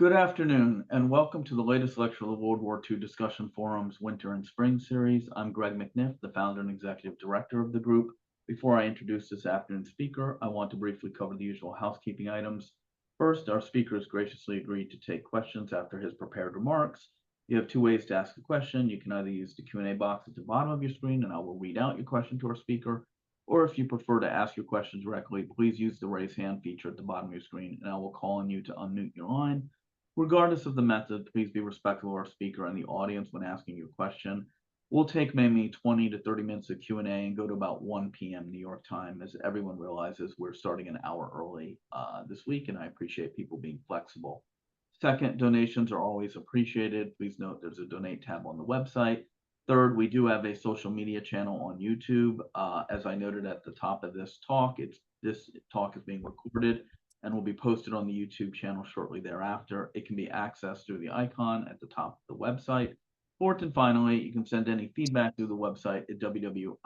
Good afternoon, and welcome to the latest lecture of the World War II Discussion Forum's Winter and Spring series. I'm Greg McNiff, the founder and executive director of the group. Before I introduce this afternoon's speaker, I want to briefly cover the usual housekeeping items. First, our speaker has graciously agreed to take questions after his prepared remarks. You have two ways to ask a question. You can either use the Q&A box at the bottom of your screen, and I will read out your question to our speaker, or if you prefer to ask your question directly, please use the raise hand feature at the bottom of your screen, and I will call on you to unmute your line. Regardless of the method, please be respectful of our speaker and the audience when asking your question. We'll take maybe 20 to 30 minutes of Q&A and go to about 1 p.m. New York time. As everyone realizes, we're starting an hour early this week, and I appreciate people being flexible. Second, donations are always appreciated. Please note there's a donate tab on the website. Third, we do have a social media channel on YouTube. As I noted at the top of this talk, this talk is being recorded and will be posted on the YouTube channel shortly thereafter. It can be accessed through the icon at the top of the website. Fourth and finally, you can send any feedback through the website at wwiidf.org.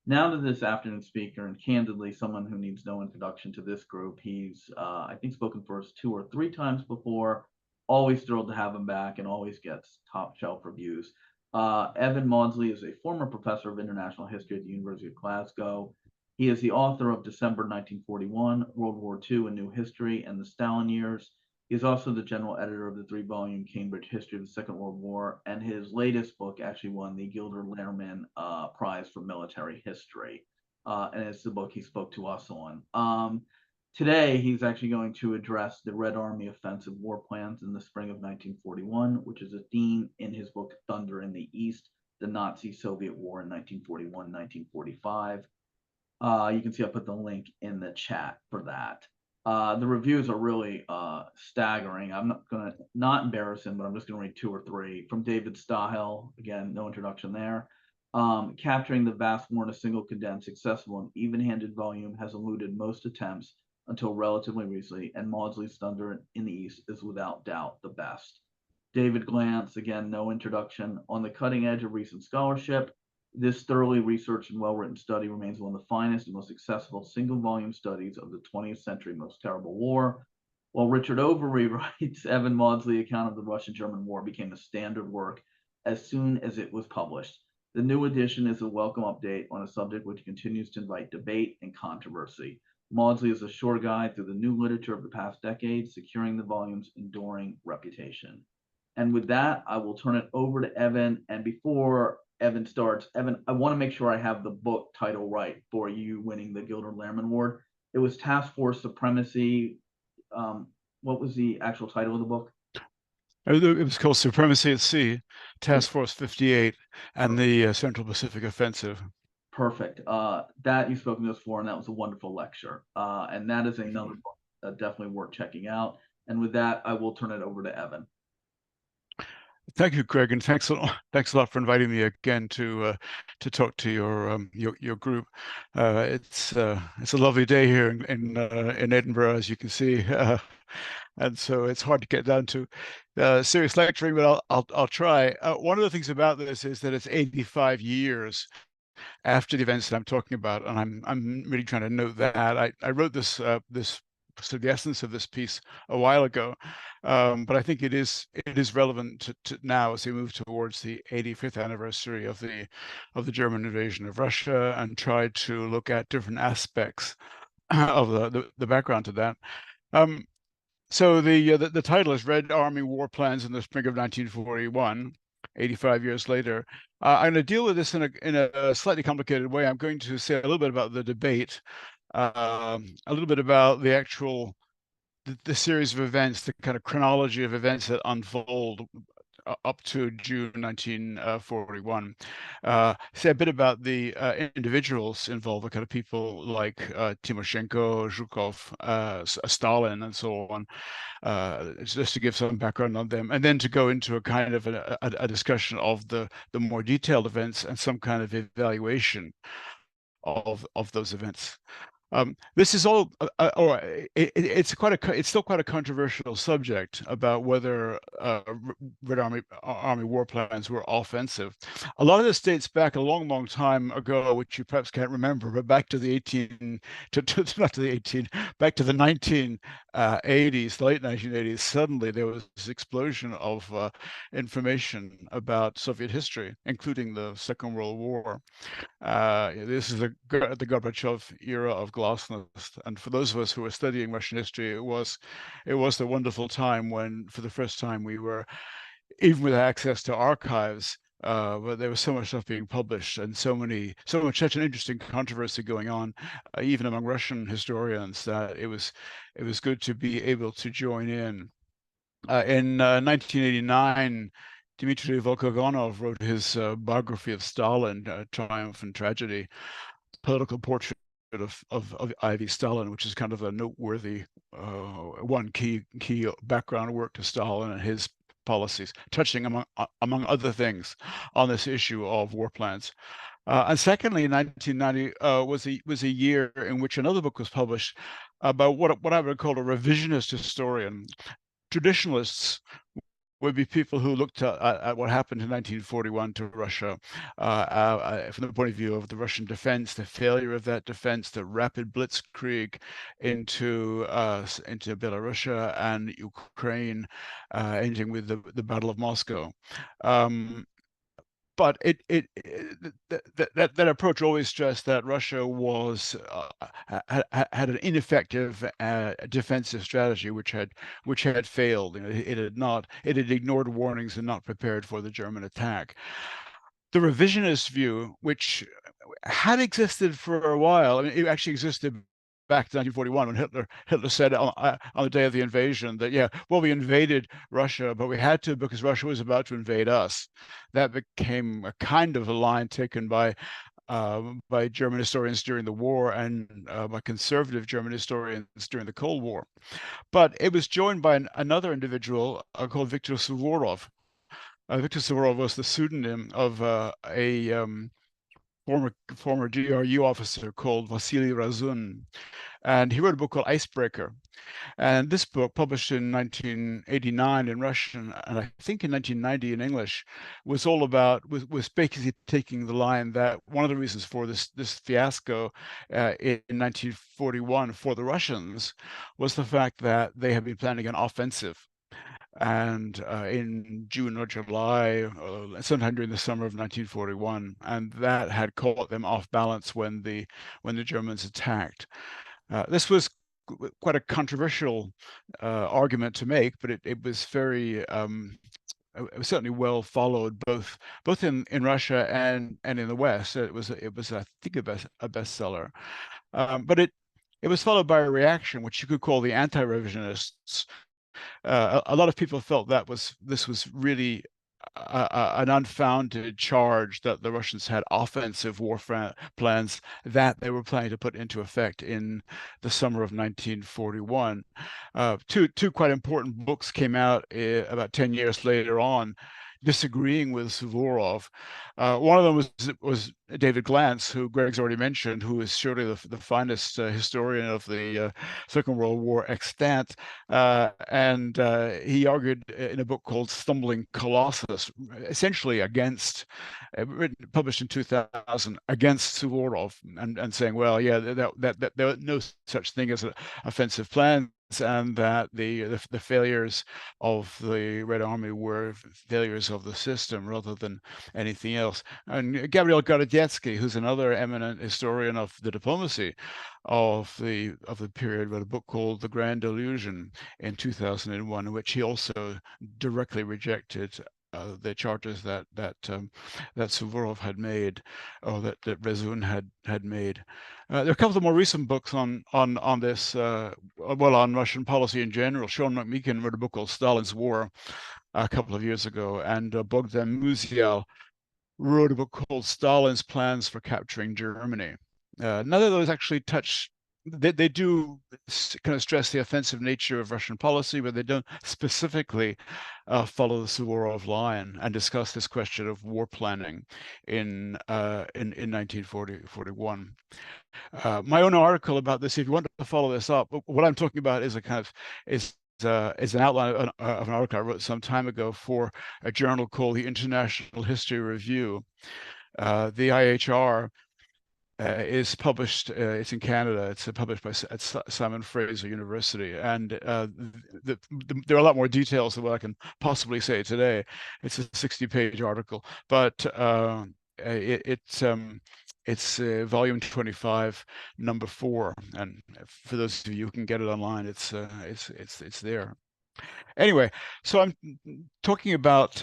Now to this afternoon's speaker, and candidly, someone who needs no introduction to this group. He's, I think, spoken for us 2 or 3 times before. Always thrilled to have him back and always gets top shelf reviews. Evan Mawdsley is a former professor of international history at the University of Glasgow. He is the author of December 1941, World War II, A New History, and the Stalin Years. He is also the general editor of the 3-volume Cambridge History of the Second World War, and his latest book actually won the Gilder Lehrman Prize for Military History, and it's the book he spoke to us on. Today, he's actually going to address the Red Army offensive war plans in the spring of 1941, which is a theme in his book Thunder in the East, the Nazi-Soviet War in 1941-1945. You can see I put the link in the chat for that. The reviews are really staggering. I'm not going to not embarrass him, but I'm just going to read 2 or 3. From David Stahel, again, no introduction there. Capturing the vast war in a single condensed, accessible, and even-handed volume has eluded most attempts until relatively recently, and Mawdsley's Thunder in the East is without doubt the best. David Glantz, again, no introduction. On the cutting edge of recent scholarship, this thoroughly researched and well-written study remains one of the finest and most accessible single-volume studies of the 20th century most terrible war. While Richard Overy writes, Evan Mawdsley's account of the Russian-German War became a standard work as soon as it was published. The new edition is a welcome update on a subject which continues to invite debate and controversy. Mawdsley is a sure guide through the new literature of the past decades, securing the volume's enduring reputation. And with that, I will turn it over to Evan. And before Evan starts, Evan, I want to make sure I have the book title right for you winning the Gilder Lehrman Award. It was Task Force Supremacy. What was the actual title of the book? It was called Supremacy at Sea, Task Force 58, and the Central Pacific Offensive. Perfect. That you've spoken to us for, and that was a wonderful lecture. And that is another book definitely worth checking out. And with that, I will turn it over to Evan. Thank you, Greg, and thanks a lot for inviting me again to talk to your group. It's a lovely day here in Edinburgh, as you can see, and so it's hard to get down to serious lecturing, but I'll try. One of the things about this is that it's 85 years after the events that I'm talking about, and I'm really trying to note that. I wrote this so the essence of this piece a while ago, but I think it is relevant to now as we move towards the 85th anniversary of the German invasion of Russia, and try to look at different aspects of the background to that. So the title is Red Army War Plans in the Spring of 1941. 85 years later. I'm going to deal with this in a slightly complicated way. I'm going to say a little bit about the debate, a little bit about the series of events, the kind of chronology of events that unfold up to June 1941. Say a bit about the individuals involved, the kind of people like Timoshenko, Zhukov, Stalin, and so on, just to give some background on them, and then to go into a kind of a discussion of the more detailed events and some kind of evaluation of those events. This is all, it's still quite a controversial subject about whether Red Army war plans were offensive. A lot of this dates back a long time ago, which you perhaps can't remember, but back to the 80s, the late 1980s, suddenly there was this explosion of information about Soviet history, including the Second World War. This is the Gorbachev era of glasnost, and for those of us who were studying Russian history, it was the wonderful time when, for the first time, we were, even with access to archives, but there was so much stuff being published and such an interesting controversy going on, even among Russian historians, that it was good to be able to join in. In 1989, Dmitry Volkogonov wrote his biography of Stalin, Triumph and Tragedy, political portrait of I.V. Stalin, which is kind of a noteworthy one key background work to Stalin and his policies, touching among other things on this issue of war plans. And secondly, 1990 was a year in which another book was published about what I would call a revisionist historian. Traditionalists would be people who looked at what happened in 1941 to Russia from the point of view of the Russian defense, the failure of that defense, the rapid blitzkrieg into Belarusia and Ukraine, ending with the Battle of Moscow. But that approach always stressed that Russia had an ineffective defensive strategy, which had failed. It had ignored warnings and not prepared for the German attack. The revisionist view, which had existed for a while, I mean, it actually existed back to 1941 when Hitler said on the day of the invasion that, yeah, well, we invaded Russia, but we had to because Russia was about to invade us. That became a kind of a line taken by German historians during the war and by conservative German historians during the Cold War. But it was joined by another individual called Viktor Suvorov. Viktor Suvorov was the pseudonym of a former GRU officer called Vasily Razun, and he wrote a book called Icebreaker. And this book, published in 1989 in Russian, and I think in 1990 in English, was basically taking the line that one of the reasons for this fiasco in 1941 for the Russians was the fact that they had been planning an offensive. And in June or July, sometime during the summer of 1941, and that had caught them off balance when the Germans attacked. This was quite a controversial argument to make, but it was very it was certainly well followed both in Russia and in the West. It was I think a bestseller, but it was followed by a reaction which you could call the anti-revisionists. A lot of people felt this was really an unfounded charge that the Russians had offensive war plans that they were planning to put into effect in the summer of 1941. Two quite important books came out about 10 years later on, disagreeing with Suvorov. One of them was David Glantz, who Greg's already mentioned, who is surely the finest historian of the Second World War extant. And he argued in a book called Stumbling Colossus, essentially against, published in 2000, against Suvorov, and saying, well, yeah, that there was no such thing as an offensive plan, and that the failures of the Red Army were failures of the system rather than anything else. And Gabriel Gorodetzky, who's another eminent historian of the diplomacy of the period, wrote a book called The Grand Illusion in 2001, in which he also directly rejected the charges that Suvorov had made, or that Razun had made. There are a couple of more recent books on this, on Russian policy in general. Sean McMeekin wrote a book called Stalin's War a couple of years ago, and Bogdan Muzial wrote a book called Stalin's Plans for Capturing Germany. None of those actually touch. They do kind of stress the offensive nature of Russian policy, but they don't specifically follow the Suvorov line and discuss this question of war planning in 1941. My own article about this, if you want to follow this up, what I'm talking about is is an outline of an article I wrote some time ago for a journal called the International History Review. The IHR is published. It's in Canada. It's published by at Simon Fraser University, and there are a lot more details than what I can possibly say today. It's a 60-page article, but it's volume 25, number 4, and for those of you who can get it online, it's there. Anyway, so I'm talking about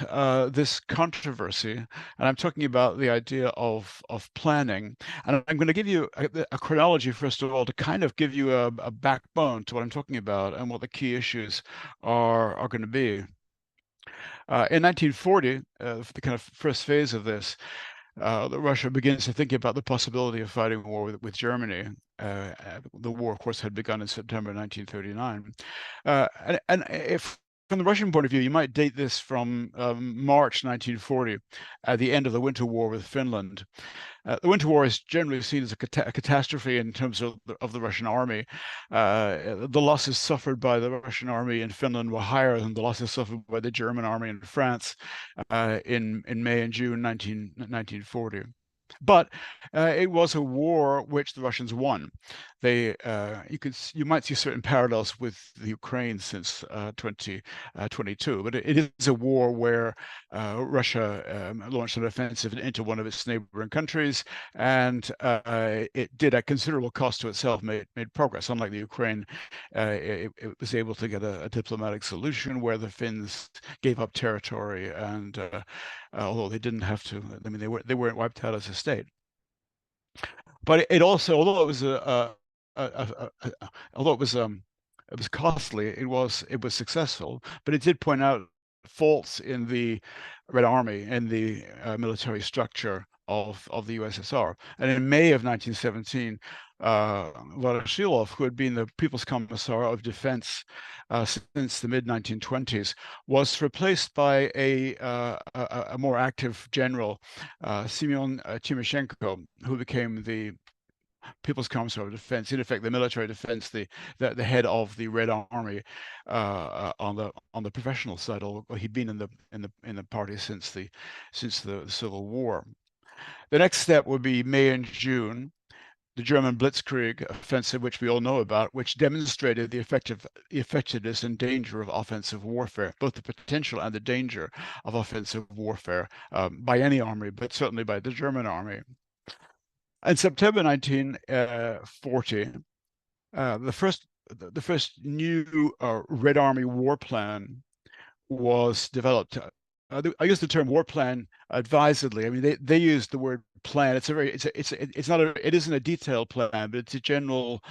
this controversy, and I'm talking about the idea of planning. And I'm going to give you a chronology, first of all, to kind of give you a backbone to what I'm talking about and what the key issues are going to be. In 1940, the kind of first phase of this, Russia begins to think about the possibility of fighting a war with Germany. The war, of course, had begun in September 1939. And if from the Russian point of view, you might date this from March 1940, at the end of the Winter War with Finland. The Winter War is generally seen as a catastrophe in terms of the Russian army. The losses suffered by the Russian army in Finland were higher than the losses suffered by the German army in France in May and June 1940. But it was a war which the Russians won. You might see certain parallels with the Ukraine since 2022, but it is a war where Russia launched an offensive into one of its neighboring countries, and it did at considerable cost to itself made progress. Unlike the Ukraine, it was able to get a diplomatic solution where the Finns gave up territory, and although they didn't have to, I mean, they weren't wiped out as a state. But it also, although it was although it was costly, it was successful. But it did point out faults in the Red Army and the military structure of the USSR. And in May of 1917, Voroshilov, who had been the People's Commissar of Defense since the mid-1920s, was replaced by a more active general, Semyon Timoshenko, who became the People's Commissar of Defense, in effect, the military defense, the head of the Red Army on the professional side. Although he'd been in the party since the Civil War. The next step would be May and June, the German Blitzkrieg offensive, which we all know about, which demonstrated the effectiveness and danger of offensive warfare, both the potential and the danger of offensive warfare by any army, but certainly by the German army. In September 1940, the first new Red Army war plan was developed. I use the term war plan advisedly. I mean, they use the word plan. It isn't a detailed plan, but it's a general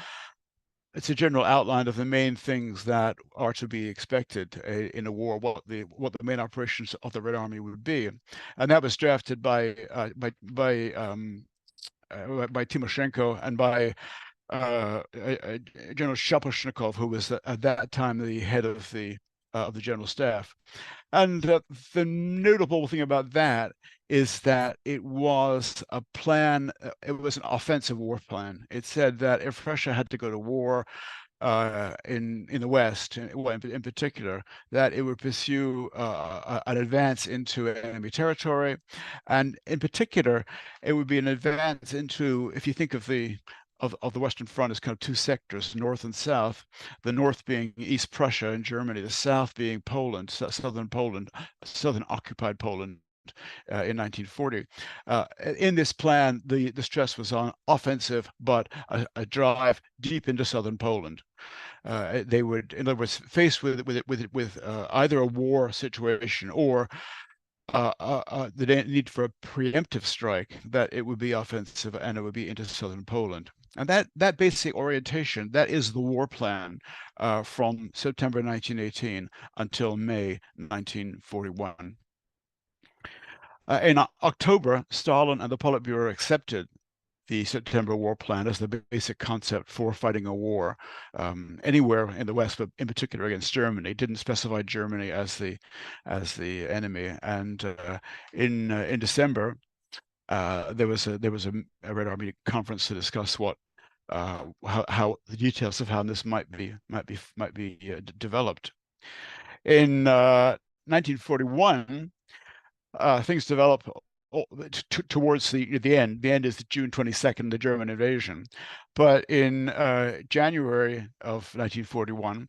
outline of the main things that are to be expected in a war, what the main operations of the Red Army would be, and that was drafted by Timoshenko and by General Shaposhnikov, who was at that time the head of the general staff. And the notable thing about that is that it was a plan. It was an offensive war plan. It said that if Russia had to go to war in the West, in particular, that it would pursue an advance into enemy territory, and in particular, it would be an advance into, if you think of the Western Front as kind of two sectors, north and south, the north being East Prussia and Germany, the south being Poland, southern occupied Poland. In 1940. In this plan, the stress was on offensive, but a drive deep into southern Poland. They would, in other words, faced with either a war situation or the need for a preemptive strike, that it would be offensive and it would be into southern Poland. And that basic orientation, that is the war plan from September 1918 until May 1941. In October, Stalin and the Politburo accepted the September War Plan as the basic concept for fighting a war anywhere in the West, but in particular against Germany. It didn't specify Germany as the enemy. And in December, there was a Red Army conference to discuss how the details of how this might be developed. In 1941. Things develop towards the end. The end is June 22nd, the German invasion. But in January of 1941,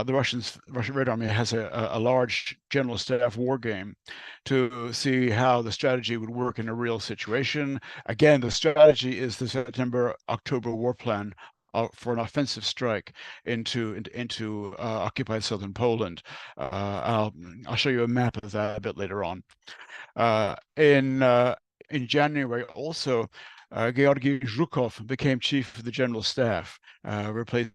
the Russian Red Army has a large general staff war game to see how the strategy would work in a real situation. Again, the strategy is the September-October war plan for an offensive strike into occupied southern Poland. I'll show you a map of that a bit later on. In January, also, Georgy Zhukov became chief of the general staff, replacing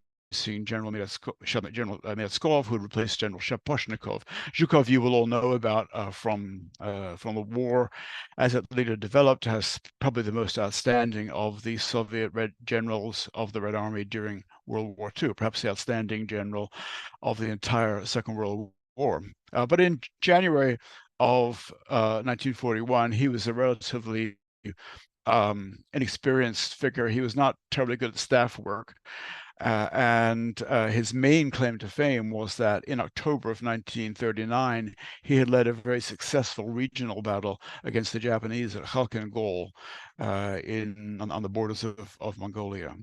General Mawdsley, who replaced General Shaposhnikov. Zhukov, you will all know about from the war, as it later developed, has probably the most outstanding of the Soviet Red generals of the Red Army during World War II, perhaps the outstanding general of the entire Second World War. But in January of 1941, he was a relatively inexperienced figure. He was not terribly good at staff work. And his main claim to fame was that in October of 1939, he had led a very successful regional battle against the Japanese at Khalkhin-Gol on the borders of Mongolia.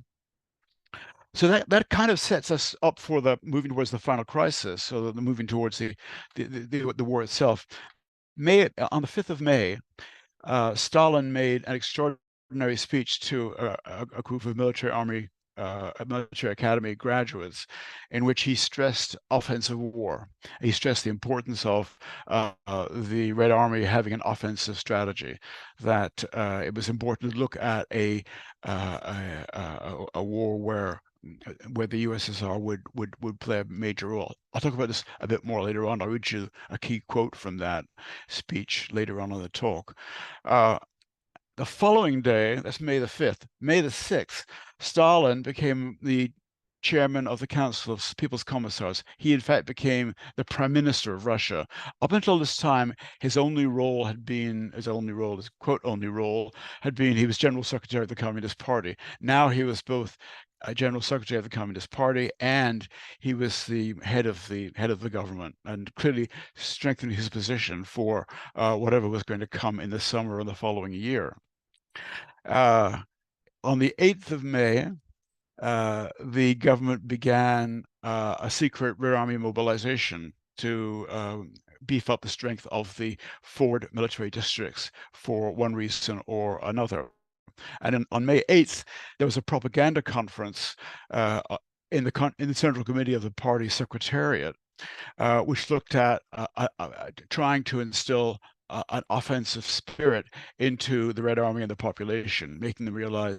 So that kind of sets us up for the moving towards the final crisis, so the moving towards the war itself. On the 5th of May, Stalin made an extraordinary speech to a group of military academy graduates, in which he stressed offensive war. He stressed the importance of the Red Army having an offensive strategy. That it was important to look at a war where the USSR would play a major role. I'll talk about this a bit more later on. I'll read you a key quote from that speech later on in the talk. The following day, that's May the 5th, May the 6th, Stalin became the chairman of the Council of People's Commissars. He, in fact, became the prime minister of Russia. Up until this time, his quote, only role had been, he was general secretary of the Communist Party. Now he was both a general secretary of the Communist Party, and he was the head of the government, and clearly strengthening his position for whatever was going to come in the summer of the following year. On the 8th of May, the government began a secret Red Army mobilization to beef up the strength of the forward military districts for one reason or another. And on May 8th, there was a propaganda conference in the Central Committee of the party secretariat, which looked at trying to instill an offensive spirit into the Red Army and the population, making them realize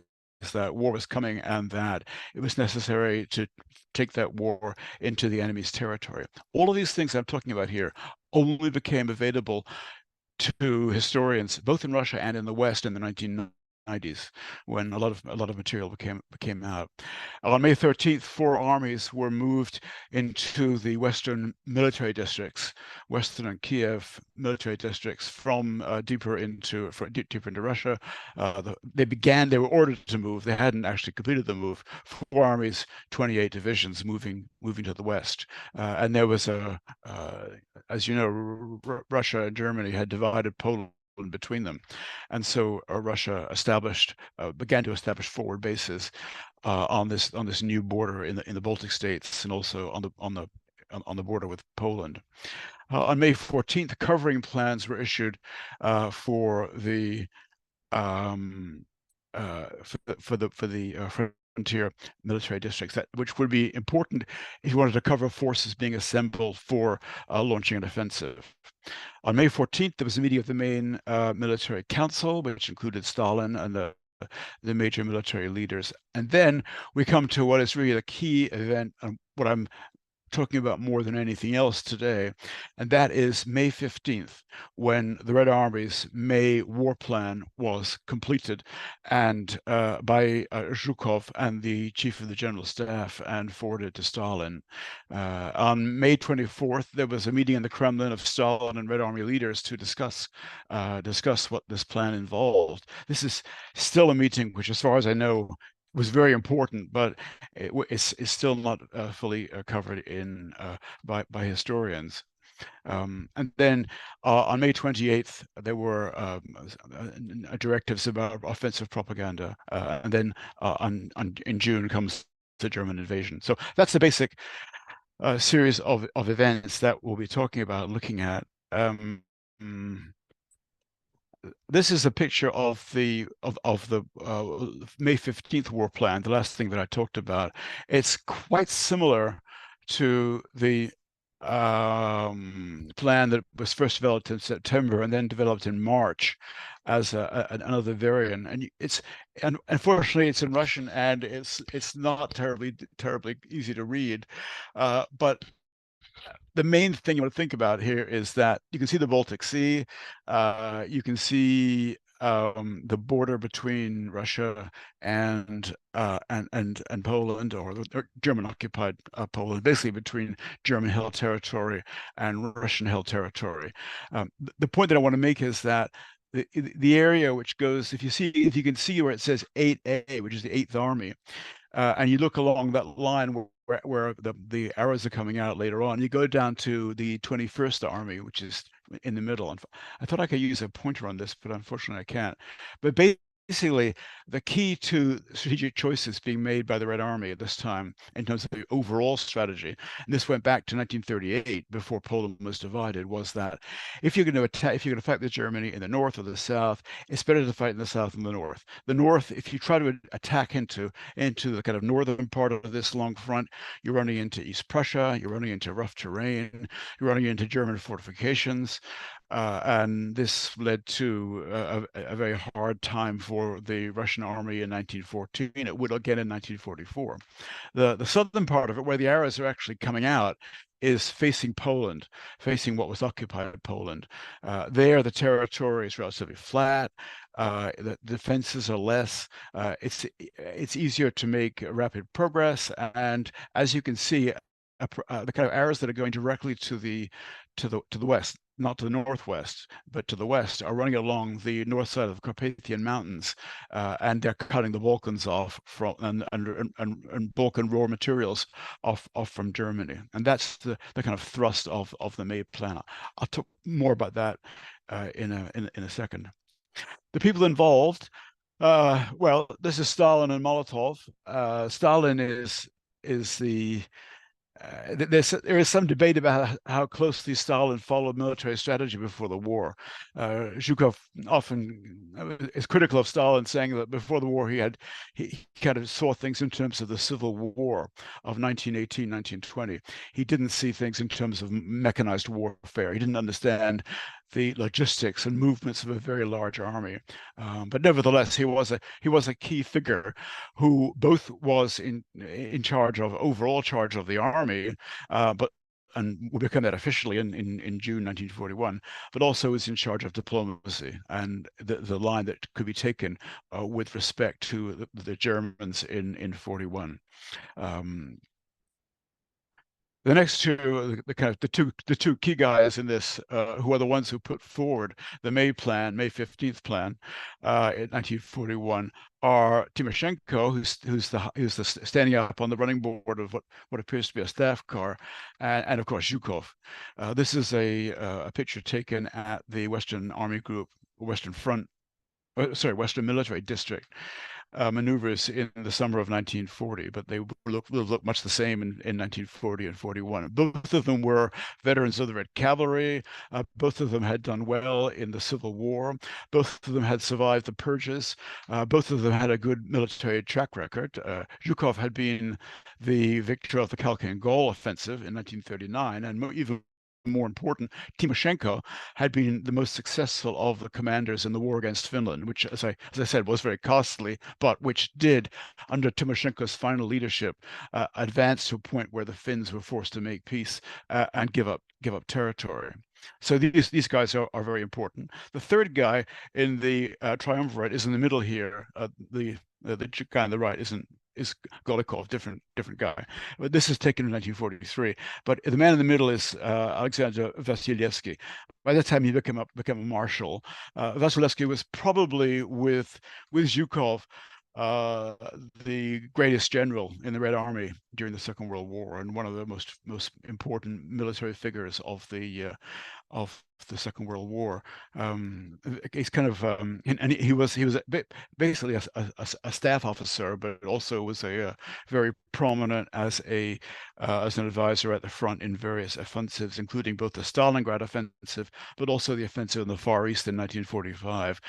that war was coming and that it was necessary to take that war into the enemy's territory. All of these things I'm talking about here only became available to historians, both in Russia and in the West, in the 1990s, when a lot of material came out. On May 13th, 4 armies were moved into the Western military districts, Western and Kiev military districts, from deeper into Russia. They were ordered to move. They hadn't actually completed the move. 4 armies, 28 divisions moving to the west, and there was as you know, Russia and Germany had divided Poland between them, and so Russia began to establish forward bases on this new border in the Baltic states, and also on the border with Poland. On May 14th, covering plans were issued for the frontier military districts, which would be important if you wanted to cover forces being assembled for launching an offensive. On May 14th, there was a meeting of the main military council, which included Stalin and the major military leaders. And then we come to what is really the key event, what I'm talking about more than anything else today, and that is May 15th, when the Red Army's May war plan was completed, and by Zhukov and the chief of the general staff, and forwarded to Stalin. On May 24th, there was a meeting in the Kremlin of Stalin and Red Army leaders to discuss what this plan involved. This is still a meeting which, as far as I know, was very important, but it's still not fully covered by historians. And then on May 28th, there were directives about offensive propaganda. And then in June comes the German invasion. So that's the basic series of events that we'll be talking about, looking at. Mm, this is a picture of the May 15th war plan, the last thing that I talked about. It's quite similar to the plan that was first developed in September and then developed in March as another variant. And unfortunately it's in Russian, and it's not terribly easy to read, but the main thing you want to think about here is that you can see the Baltic Sea, you can see the border between Russia and Poland, or German-occupied Poland, basically between German-held territory and Russian-held territory. The point that I want to make is that the area which goes, if you can see where it says 8A, which is the 8th Army, and you look along that line where the arrows are coming out later on, you go down to the 21st Army, which is in the middle. And I thought I could use a pointer on this, but unfortunately I can't. But basically, the key to strategic choices being made by the Red Army at this time in terms of the overall strategy, and this went back to 1938, before Poland was divided, was that if you're going to fight with Germany in the north or the south, it's better to fight in the south than the north. The north, if you try to attack into the kind of northern part of this long front, you're running into East Prussia, you're running into rough terrain, you're running into German fortifications. And this led to a very hard time for the Russian army in 1914. It would again in 1944. The southern part of it, where the arrows are actually coming out, is facing Poland, facing what was occupied Poland. There, the territory is relatively flat. The defenses are less. It's easier to make rapid progress, and as you can see, the kind of arrows that are going directly to the west, not to the northwest, but to the west, are running along the north side of the Carpathian Mountains, and they're cutting the Balkans off from and Balkan raw materials off from Germany, and that's the kind of thrust of the May Plan. I'll talk more about that in a second. The people involved, well, this is Stalin and Molotov. Stalin is the there is some debate about how closely Stalin followed military strategy before the war. Zhukov often is critical of Stalin, saying that before the war he kind of saw things in terms of the Civil War of 1918, 1920. He didn't see things in terms of mechanized warfare. He didn't understand the logistics and movements of a very large army, but nevertheless, he was a key figure who both was in overall charge of the army, and will become that officially in June 1941, but also is in charge of diplomacy and the line that could be taken with respect to the Germans in 41. The next two, the two key guys in this, who are the ones who put forward the May 15th plan, in 1941, are Timoshenko, who's standing up on the running board of what appears to be a staff car, and of course Zhukov. This is a picture taken at the Western Army Group, Western Front, Western Military District maneuvers in the summer of 1940, but they will look much the same in 1940 and 41. Both of them were veterans of the Red Cavalry. Both of them had done well in the Civil War. Both of them had survived the purges. Both of them had a good military track record. Zhukov had been the victor of the Khalkhin Gol offensive in 1939, and even more important, Timoshenko had been the most successful of the commanders in the war against Finland, which, as I said, was very costly, but which did, under Timoshenko's final leadership, advance to a point where the Finns were forced to make peace and give up territory. So these guys are very important. The third guy in the triumvirate is in the middle here. The guy on the right is Golikov, different guy. But this is taken in 1943. But the man in the middle is Alexander Vasilevsky. By that time, he became a marshal. Vasilevsky was probably with Zhukov the greatest general in the Red Army during the Second World War, and one of the most important military figures of the Second World War. He's kind of and he was basically a staff officer, but also was a very prominent as an advisor at the front in various offensives, including both the Stalingrad offensive, but also the offensive in the Far East in 1945.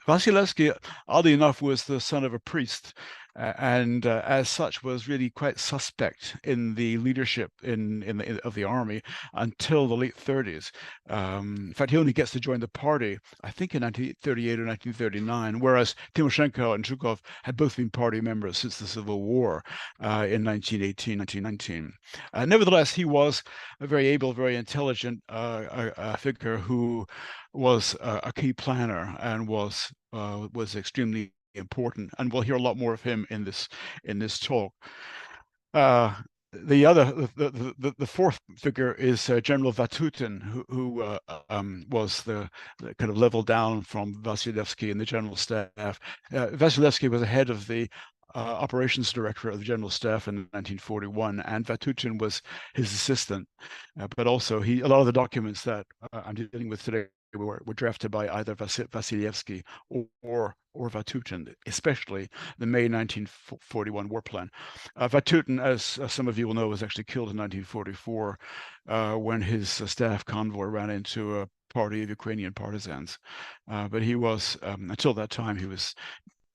Vasilevsky, oddly enough, was the son of a priest, and as such was really quite suspect in the leadership of the army until the late 30s. In fact, he only gets to join the party, I think, in 1938 or 1939, whereas Timoshenko and Zhukov had both been party members since the Civil War in 1918, 1919. Nevertheless, he was a very able, very intelligent figure who was a key planner and was extremely important, and we'll hear a lot more of him in this talk. The fourth figure is General Vatutin, who was the kind of level down from Vasilevsky in the general staff. Vasilevsky was the head of the operations director of the general staff in 1941, and Vatutin was his assistant. But also, a lot of the documents that I'm dealing with today were drafted by either Vasilevsky or Vatutin, especially the May 1941 war plan. Vatutin, as some of you will know, was actually killed in 1944 when his staff convoy ran into a party of Ukrainian partisans. But he was, until that time, he was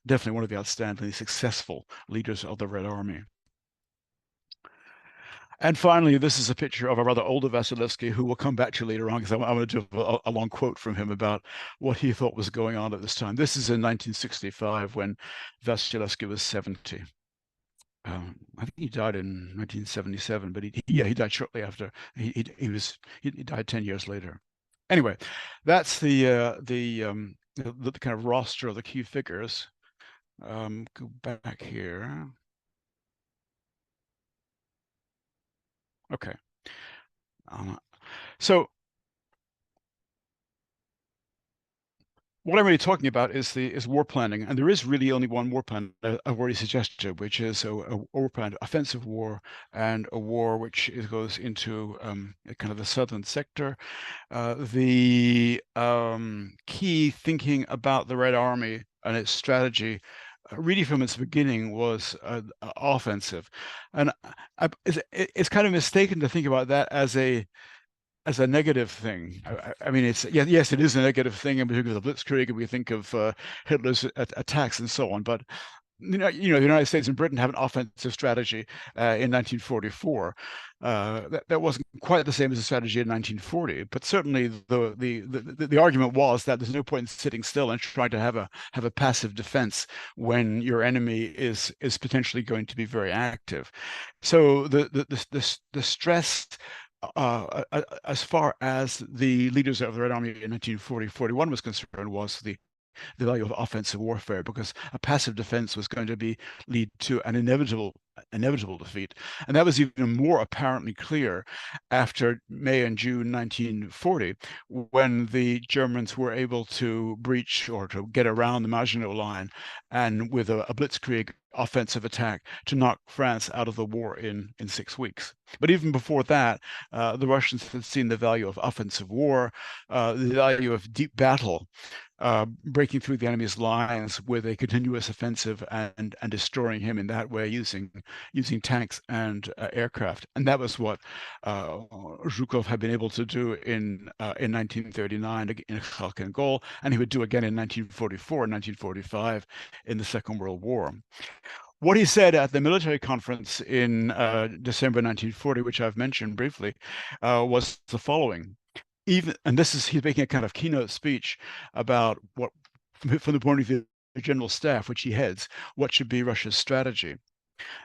definitely one of the outstandingly successful leaders of the Red Army. And finally, this is a picture of a rather older Vasilevsky, who we'll come back to later on, because I want to do a long quote from him about what he thought was going on at this time. This is in 1965 when Vasilevsky was 70. I think he died in 1977, but he died shortly after. He died 10 years later. Anyway, that's the kind of roster of the key figures. Go back here. Okay. So what I'm really talking about is war planning, and there is really only one war plan I've already suggested, which is a war plan, offensive war, and a war which goes into kind of the southern sector. The key thinking about the Red Army and its strategy, really from its beginning, was offensive, and it's kind of mistaken to think about that as a negative thing. I mean, yes, it is a negative thing, and we think of the Blitzkrieg, and we think of Hitler's attacks and so on. But the United States and Britain have an offensive strategy in 1944. That wasn't quite the same as the strategy in 1940, but certainly the argument was that there's no point in sitting still and trying to have a passive defense when your enemy is potentially going to be very active. So the stress, as far as the leaders of the Red Army in 1940-41 was concerned, was the value of offensive warfare, because a passive defense was going to lead to an inevitable defeat. And that was even more apparently clear after May and June 1940, when the Germans were able to breach or to get around the Maginot Line, and with a blitzkrieg offensive attack to knock France out of the war in 6 weeks. But even before that, the Russians had seen the value of offensive war, the value of deep battle, breaking through the enemy's lines with a continuous offensive and destroying him in that way using tanks and aircraft. And that was what Zhukov had been able to do in 1939 in Khalkhin and Gol, and he would do again in 1944 and 1945 in the Second World War. What he said at the military conference in December 1940, which I've mentioned briefly, was the following. He's making a kind of keynote speech about what, from the point of view of the general staff, which he heads, what should be Russia's strategy.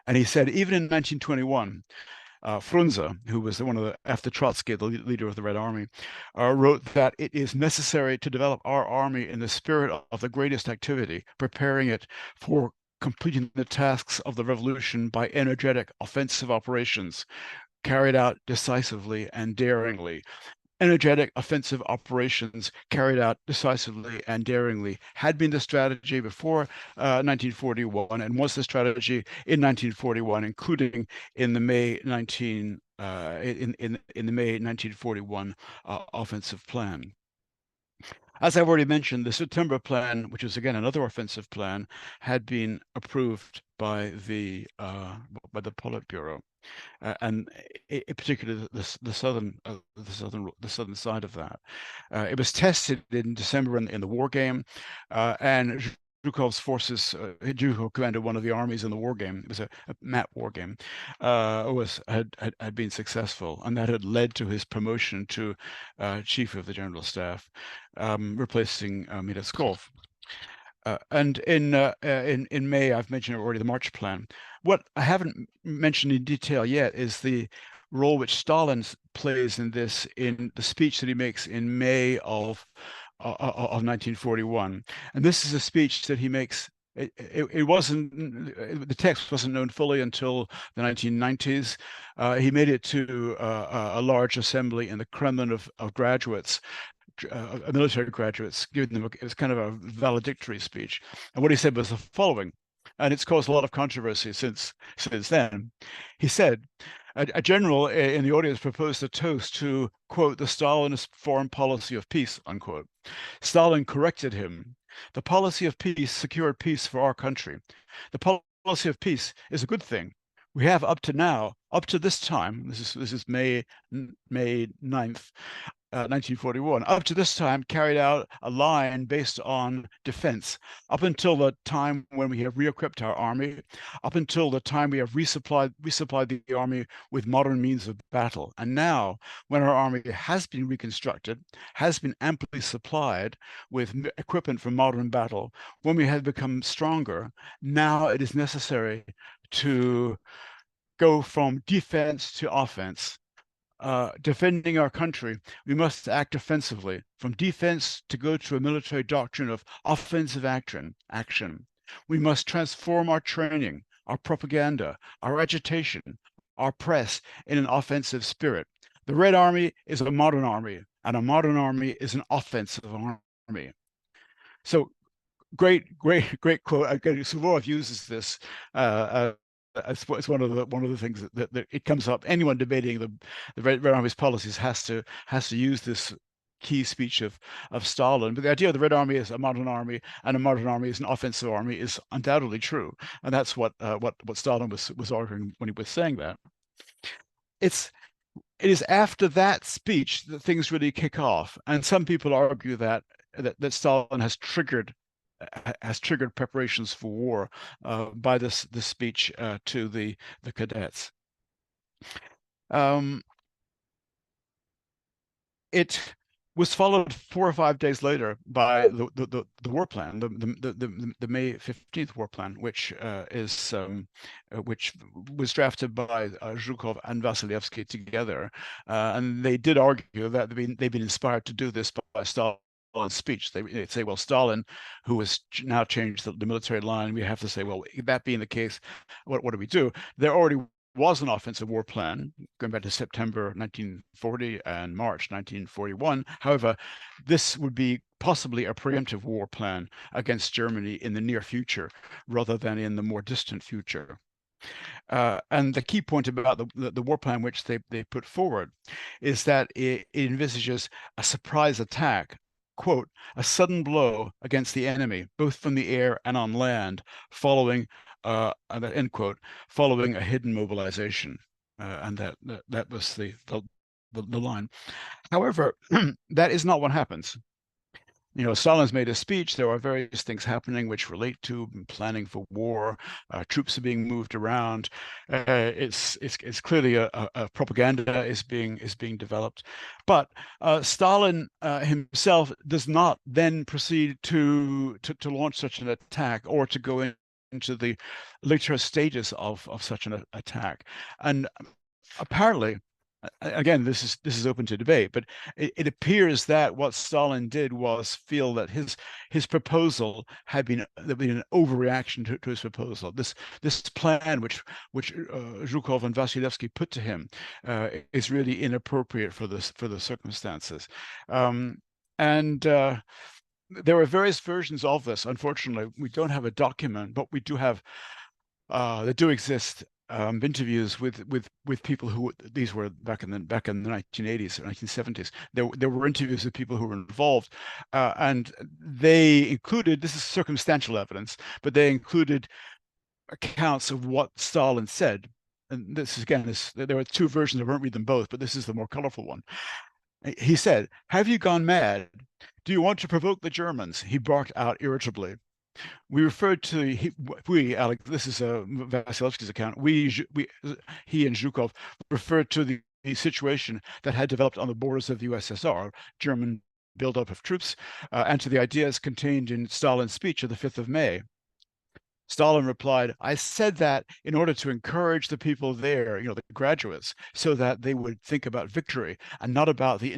And he said, even in 1921, Frunze, who was after Trotsky, the leader of the Red Army, wrote that it is necessary to develop our army in the spirit of the greatest activity, preparing it for completing the tasks of the revolution by energetic offensive operations carried out decisively and daringly. energetic offensive operations carried out decisively and daringly had been the strategy before 1941 and was the strategy in 1941, including in the May 1941 offensive plan. As I've already mentioned, the September plan, which was again another offensive plan, had been approved by the Politburo, and in particular the southern side of that. It was tested in December in the war game, and Zhukov's forces, Zhukov commanded one of the armies in the war game. It was a map war game. Had been successful, and that had led to his promotion to chief of the general staff, replacing Miraskov. And in May, I've mentioned already the March Plan. What I haven't mentioned in detail yet is the role which Stalin plays in this, in the speech that he makes in May of 1941. And this is a speech that he makes. It wasn't, the text wasn't known fully until the 1990s. He made it to a large assembly in the Kremlin of graduates, military graduates, giving them, it was kind of a valedictory speech. And what he said was the following, and it's caused a lot of controversy since then. He said, a general in the audience proposed a toast to, quote, the Stalinist foreign policy of peace, unquote. Stalin corrected him. The policy of peace secured peace for our country. The policy of peace is a good thing. We have up to this time, this is May 9th, 1941, up to this time carried out a line based on defense, up until the time when we have re-equipped our army, up until the time we have resupplied the army with modern means of battle. And now, when our army has been reconstructed, has been amply supplied with equipment for modern battle, when we have become stronger, now it is necessary to go from defense to offense. Defending our country, we must act offensively. From defense to go to a military doctrine of offensive action. We must transform our training, our propaganda, our agitation, our press in an offensive spirit. The Red Army is a modern army, and a modern army is an offensive army. So great quote. Suvorov uses this. It's one of the things that it comes up. Anyone debating the Red Army's policies has to use this key speech of Stalin. But the idea of the Red Army is a modern army, and a modern army is an offensive army, is undoubtedly true, and that's what Stalin was arguing when he was saying that. It is after that speech that things really kick off, and some people argue that Stalin has triggered preparations for war by this speech to the cadets. It was followed 4 or 5 days later by the war plan, the May 15th war plan, which was drafted by Zhukov and Vasilevsky together, and they did argue that they've been inspired to do this by Stalin's speech. They'd say, well, Stalin, who has now changed the military line, we have to say, well, that being the case, what do we do? There already was an offensive war plan going back to September 1940 and March 1941. However, this would be possibly a preemptive war plan against Germany in the near future rather than in the more distant future. And the key point about the war plan which they put forward is that it envisages a surprise attack, quote, a sudden blow against the enemy, both from the air and on land, following end quote, following a hidden mobilization. And that was the line. However, that is not what happens. You know, Stalin's made a speech. There are various things happening which relate to planning for war. Troops are being moved around. It's clearly a propaganda is being developed. But Stalin himself does not then proceed to launch such an attack or to go into the later stages of such an attack. And apparently, again, this is open to debate, but it appears that what Stalin did was feel that his proposal had been an overreaction to his proposal. This plan which Zhukov and Vasilevsky put to him is really inappropriate for the circumstances, and there are various versions of this. Unfortunately, we don't have a document, but we do have there do exist interviews with people who, these were back in the 1980s or 1970s. There were interviews with people who were involved, and they included, this is circumstantial evidence, but they included accounts of what Stalin said. And this again is, there are two versions. I won't read them both, but this is the more colorful one. He said, "Have you gone mad? Do you want to provoke the Germans?" He barked out irritably. We referred to Alec. This is Vasilevsky's account. He and Zhukov referred to the situation that had developed on the borders of the USSR, German buildup of troops, and to the ideas contained in Stalin's speech of the 5th of May. Stalin replied, "I said that in order to encourage the people there, the graduates, so that they would think about victory and not about the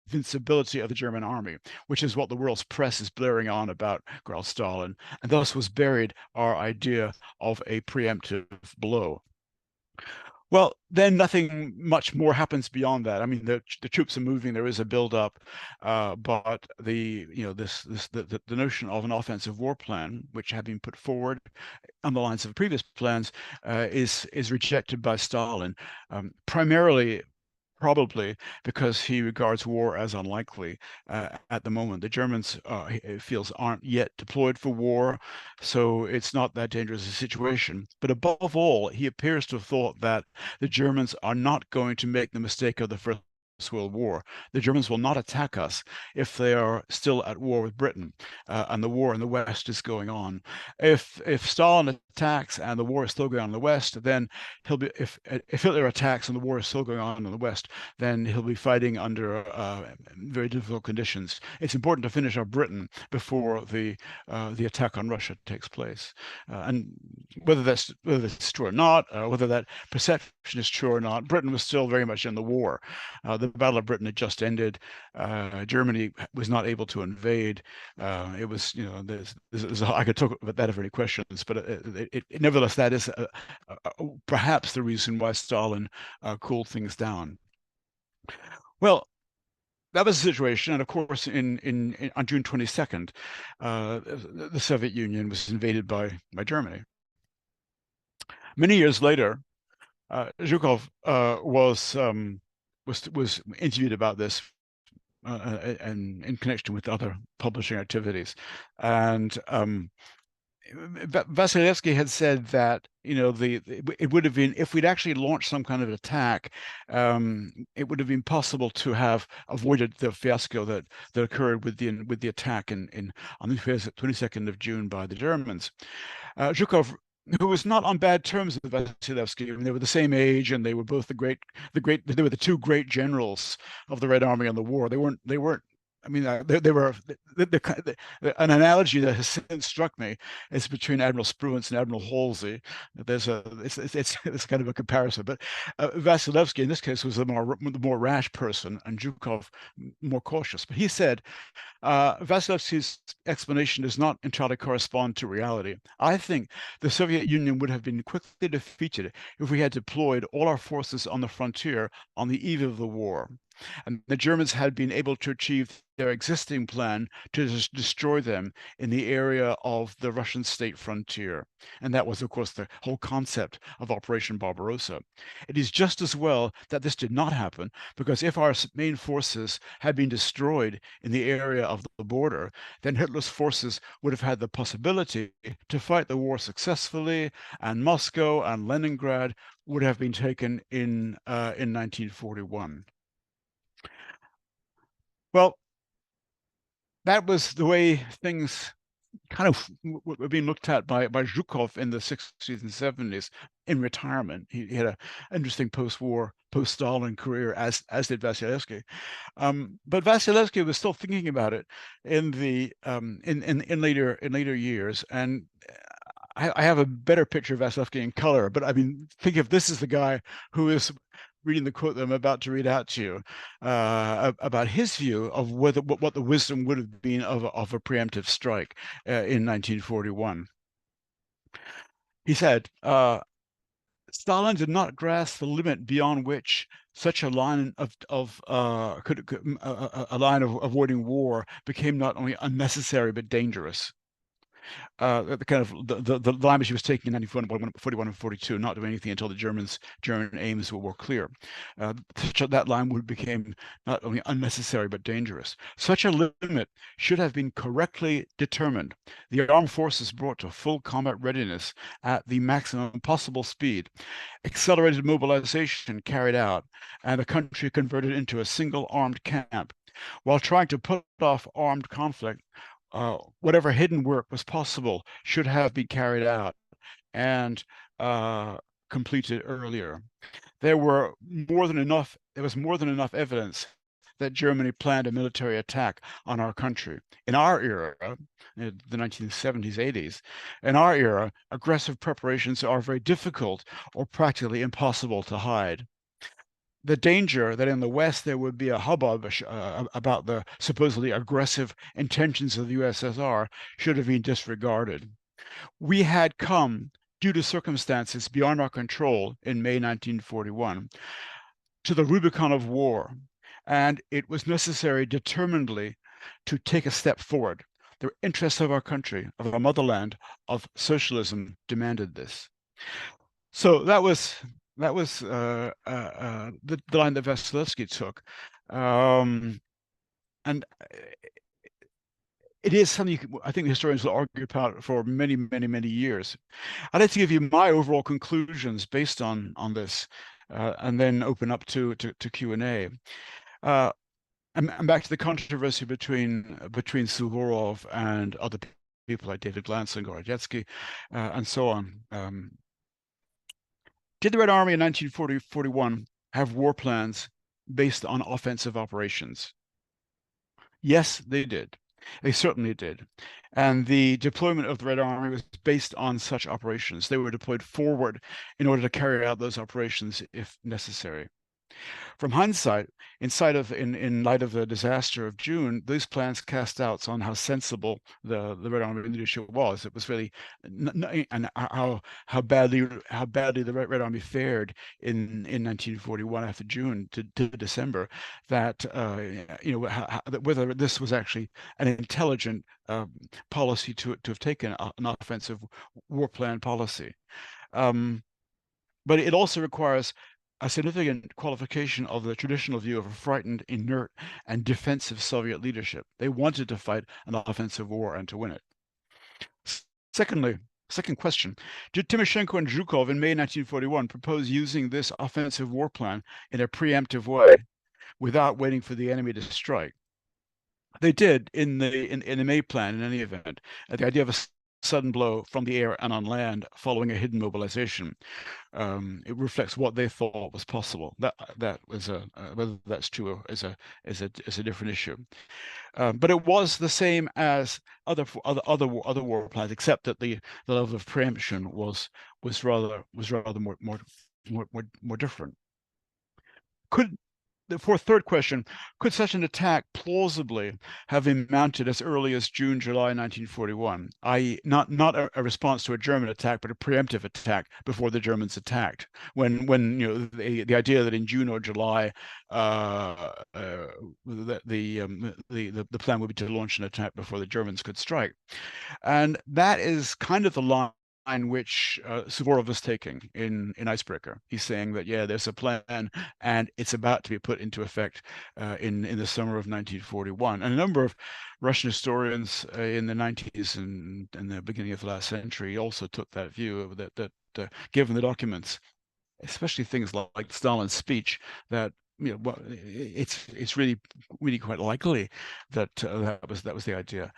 invincibility of the German army, which is what the world's press is blaring on about," growled Stalin, and thus was buried our idea of a preemptive blow. Well, then nothing much more happens beyond that. I mean, the troops are moving. There is a buildup, but the notion of an offensive war plan, which had been put forward on the lines of previous plans, is rejected by Stalin, primarily probably because he regards war as unlikely at the moment. The Germans, he feels, aren't yet deployed for war, so it's not that dangerous a situation. But above all, he appears to have thought that the Germans are not going to make the mistake of the First World War. The Germans will not attack us if they are still at war with Britain, and the war in the West is going on. If Stalin attacks and the war is still going on in the West, then he'll be, if Hitler attacks and the war is still going on in the West, then he'll be fighting under very difficult conditions. It's important to finish off Britain before the attack on Russia takes place. And whether that's true or not, whether that perception is true or not, Britain was still very much in the war. The Battle of Britain had just ended. Germany was not able to invade. It was, I could talk about that if there are any questions, but nevertheless, that is perhaps the reason why Stalin cooled things down. Well, that was the situation, and of course, on June 22nd, the Soviet Union was invaded by Germany. Many years later, Zhukov was interviewed about this and in connection with other publishing activities, and Vasilevsky had said that it would have been, if we'd actually launched some kind of attack, it would have been possible to have avoided the fiasco that occurred with the attack on the 22nd of June by the Germans. Zhukov, who was not on bad terms with Vasilevsky, I mean, they were the same age, and they were both they were the two great generals of the Red Army on the war. They weren't. I mean, they were an analogy that has since struck me is between Admiral Spruance and Admiral Halsey. It's kind of a comparison, but Vasilevsky in this case was the more rash person, and Zhukov more cautious. But he said, Vasilevsky's explanation does not entirely correspond to reality. I think the Soviet Union would have been quickly defeated if we had deployed all our forces on the frontier on the eve of the war. And the Germans had been able to achieve their existing plan to destroy them in the area of the Russian state frontier. And that was, of course, the whole concept of Operation Barbarossa. It is just as well that this did not happen, because if our main forces had been destroyed in the area of the border, then Hitler's forces would have had the possibility to fight the war successfully, and Moscow and Leningrad would have been taken in 1941. Well, that was the way things kind of were being looked at by Zhukov in the 60s and 70s in retirement. He had an interesting post-war, post-Stalin career, as did Vasilevsky. But Vasilevsky was still thinking about it in later years, and I have a better picture of Vasilevsky in color. But I mean, think of this as the guy who is reading the quote that I'm about to read out to you about his view of what the wisdom would have been of a preemptive strike in 1941. He said, Stalin did not grasp the limit beyond which such a line a line of avoiding war became not only unnecessary but dangerous. The kind of the language he was taking in 1941 and 42, not doing anything until the German aims were clear. That line became not only unnecessary but dangerous. Such a limit should have been correctly determined. The armed forces brought to full combat readiness at the maximum possible speed, accelerated mobilization carried out, and the country converted into a single armed camp. While trying to put off armed conflict, whatever hidden work was possible should have been carried out and completed earlier. There was more than enough evidence that Germany planned a military attack on our country. In our era, the 1970s, 80s, in our era, aggressive preparations are very difficult or practically impossible to hide. The danger that in the West there would be a hubbub about the supposedly aggressive intentions of the USSR should have been disregarded. We had come, due to circumstances beyond our control in May 1941, to the Rubicon of war, and it was necessary determinedly to take a step forward. The interests of our country, of our motherland, of socialism demanded this. So that was the line that Vasilevsky took, and it is something I think historians will argue about for many, many, many years. I'd like to give you my overall conclusions based on this, and then open up to Q&A. And back to the controversy between Suvorov and other people like David Glantz and Gorodetzky, and so on. Did the Red Army in 1940-41 have war plans based on offensive operations? Yes, they did. They certainly did. And the deployment of the Red Army was based on such operations. They were deployed forward in order to carry out those operations if necessary. From hindsight, in light of the disaster of June, those plans cast doubts on how sensible the Red Army leadership was. It was really, and how badly the Red Army fared in 1941 after June to December. That whether this was actually an intelligent policy to have taken an offensive war plan policy. But it also requires a significant qualification of the traditional view of a frightened, inert, and defensive Soviet leadership. They wanted to fight an offensive war and to win it. Second question, did Timoshenko and Zhukov in May 1941 propose using this offensive war plan in a preemptive way without waiting for the enemy to strike? They did in the May plan in any event. The idea of a sudden blow from the air and on land following a hidden mobilization. It reflects what they thought was possible. That was whether that's true is a different issue. But it was the same as other war plans, except that the level of preemption was rather more different. For third question, could such an attack plausibly have been mounted as early as June, July 1941, i.e. not a response to a German attack, but a preemptive attack before the Germans attacked? When the idea that in June or July the plan would be to launch an attack before the Germans could strike. And that is kind of the line which Suvorov is taking in Icebreaker. He's saying that, yeah, there's a plan and it's about to be put into effect in the summer of 1941. And a number of Russian historians in the 90s and the beginning of the last century also took that view that given the documents, especially things like Stalin's speech, that it's really quite likely that that was the idea.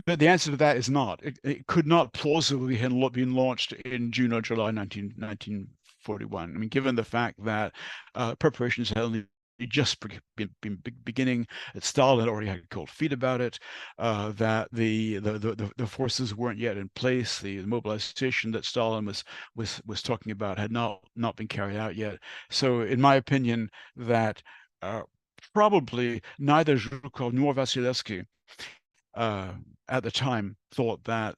But the answer to that is not. It could not plausibly have been launched in June or July 1941. I mean, given the fact that preparations had only just been beginning. That Stalin already had cold feet about it. That the forces weren't yet in place. The mobilization that Stalin was talking about had not been carried out yet. So, in my opinion, that probably neither Zhukov nor Vasilevsky at the time thought that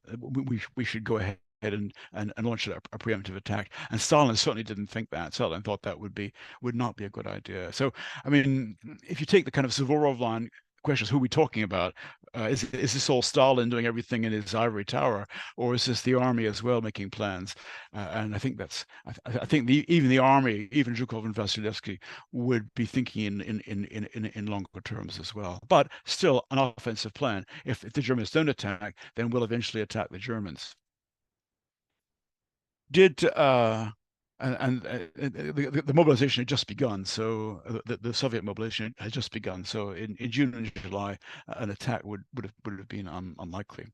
we should go ahead and launch a preemptive attack. And Stalin certainly didn't think that. Stalin thought that would not be a good idea. So, I mean, if you take the kind of Suvorov line, questions, who are we talking about? Is this all Stalin doing everything in his ivory tower, or is this the army as well making plans? And I think I think even the army, even Zhukov and Vasilevsky, would be thinking in longer terms as well. But still, an offensive plan. If the Germans don't attack, then we'll eventually attack the Germans. Did the mobilization had just begun, so the Soviet mobilization had just begun. So in June and July, an attack would have been unlikely.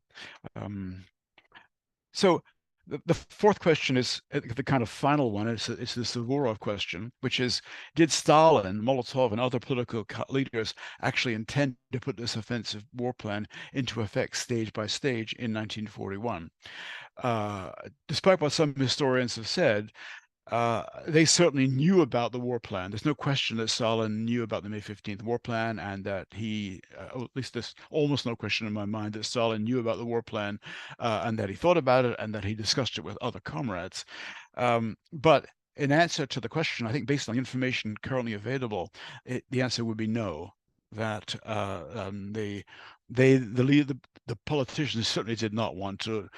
So the fourth question is the kind of final one. It's the Suvorov question, which is: did Stalin, Molotov, and other political leaders actually intend to put this offensive war plan into effect stage by stage in 1941? Despite what some historians have said, they certainly knew about the war plan. There's no question that Stalin knew about the May 15th war plan, and that he, at least there's almost no question in my mind that Stalin knew about the war plan, and that he thought about it, and that he discussed it with other comrades. But in answer to the question, I think based on the information currently available, the answer would be no. That the politicians certainly did not want to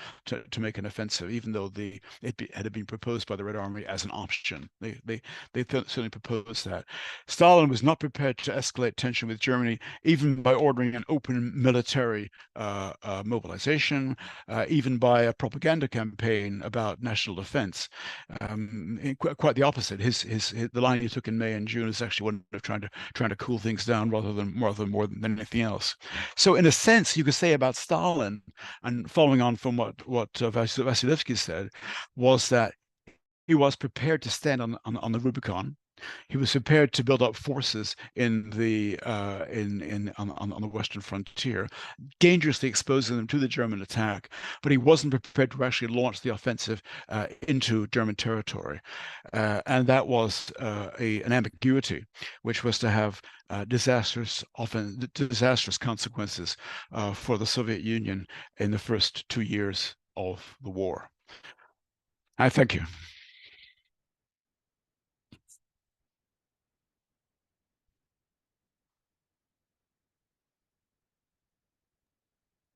make an offensive, even though it had been proposed by the Red Army as an option. They certainly proposed that. Stalin was not prepared to escalate tension with Germany, even by ordering an open military mobilization, even by a propaganda campaign about national defense. Quite the opposite. The line he took in May and June is actually one of trying to cool things down rather than more than anything else. So, in a sense, you could say about Stalin, and following on from what Vasilevsky said, was that he was prepared to stand on the Rubicon. He was prepared to build up forces on the western frontier, dangerously exposing them to the German attack, but he wasn't prepared to actually launch the offensive into German territory. And that was an ambiguity, which was to have disastrous consequences for the Soviet Union in the first 2 years of the war. I thank you.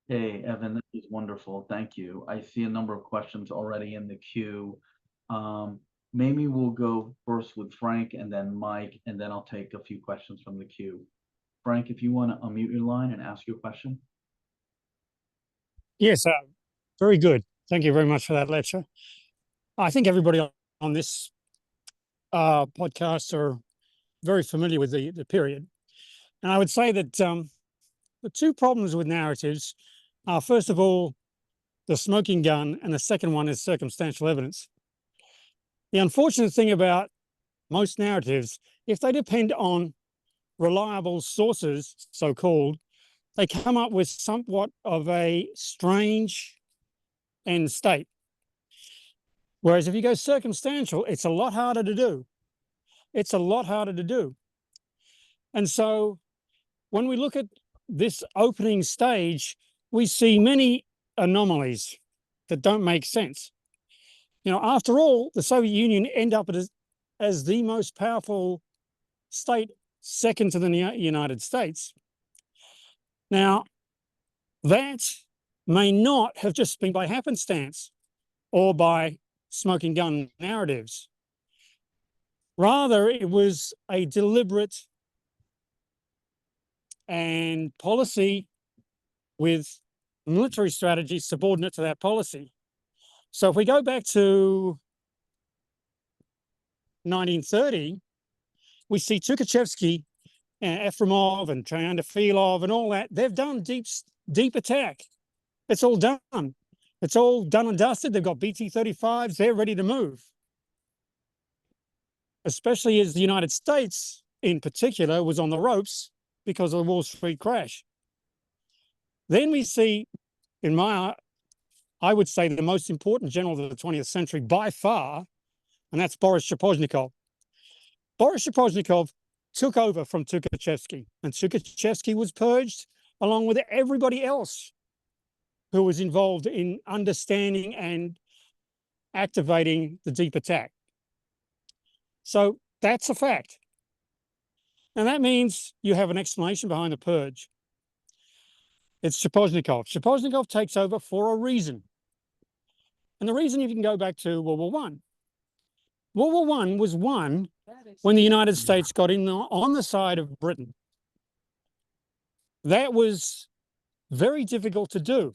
Hey, Evan, this is wonderful. Thank you. I see a number of questions already in the queue. Maybe we'll go first with Frank and then Mike, and then I'll take a few questions from the queue. Frank, if you want to unmute your line and ask your question. Yes, very good. Thank you very much for that lecture. I think everybody on this podcast are very familiar with the period. And I would say that the two problems with narratives are, first of all, the smoking gun, and the second one is circumstantial evidence. The unfortunate thing about most narratives, if they depend on reliable sources, so-called, they come up with somewhat of a strange end state. Whereas if you go circumstantial, it's a lot harder to do. It's a lot harder to do. And so when we look at this opening stage, we see many anomalies that don't make sense. You know, after all, the Soviet Union ended up as the most powerful state, second to the United States. Now, that may not have just been by happenstance or by smoking gun narratives. Rather, it was a deliberate and policy with military strategy subordinate to that policy. So if we go back to 1930, we see Tukhachevsky and Efremov and Triandafilov and all that. They've done deep attack. It's all done. It's all done and dusted. They've got BT-35s. They're ready to move. Especially as the United States in particular was on the ropes because of the Wall Street crash. Then we see, I would say, the most important general of the 20th century by far, and that's Boris Shaposhnikov. Boris Shaposhnikov took over from Tukhachevsky, and Tukhachevsky was purged along with everybody else who was involved in understanding and activating the deep attack. So that's a fact. And that means you have an explanation behind the purge. It's Shaposhnikov. Shaposhnikov takes over for a reason. And the reason, you can go back to World War I. World War I was won when the United States got in on the side of Britain. That was very difficult to do,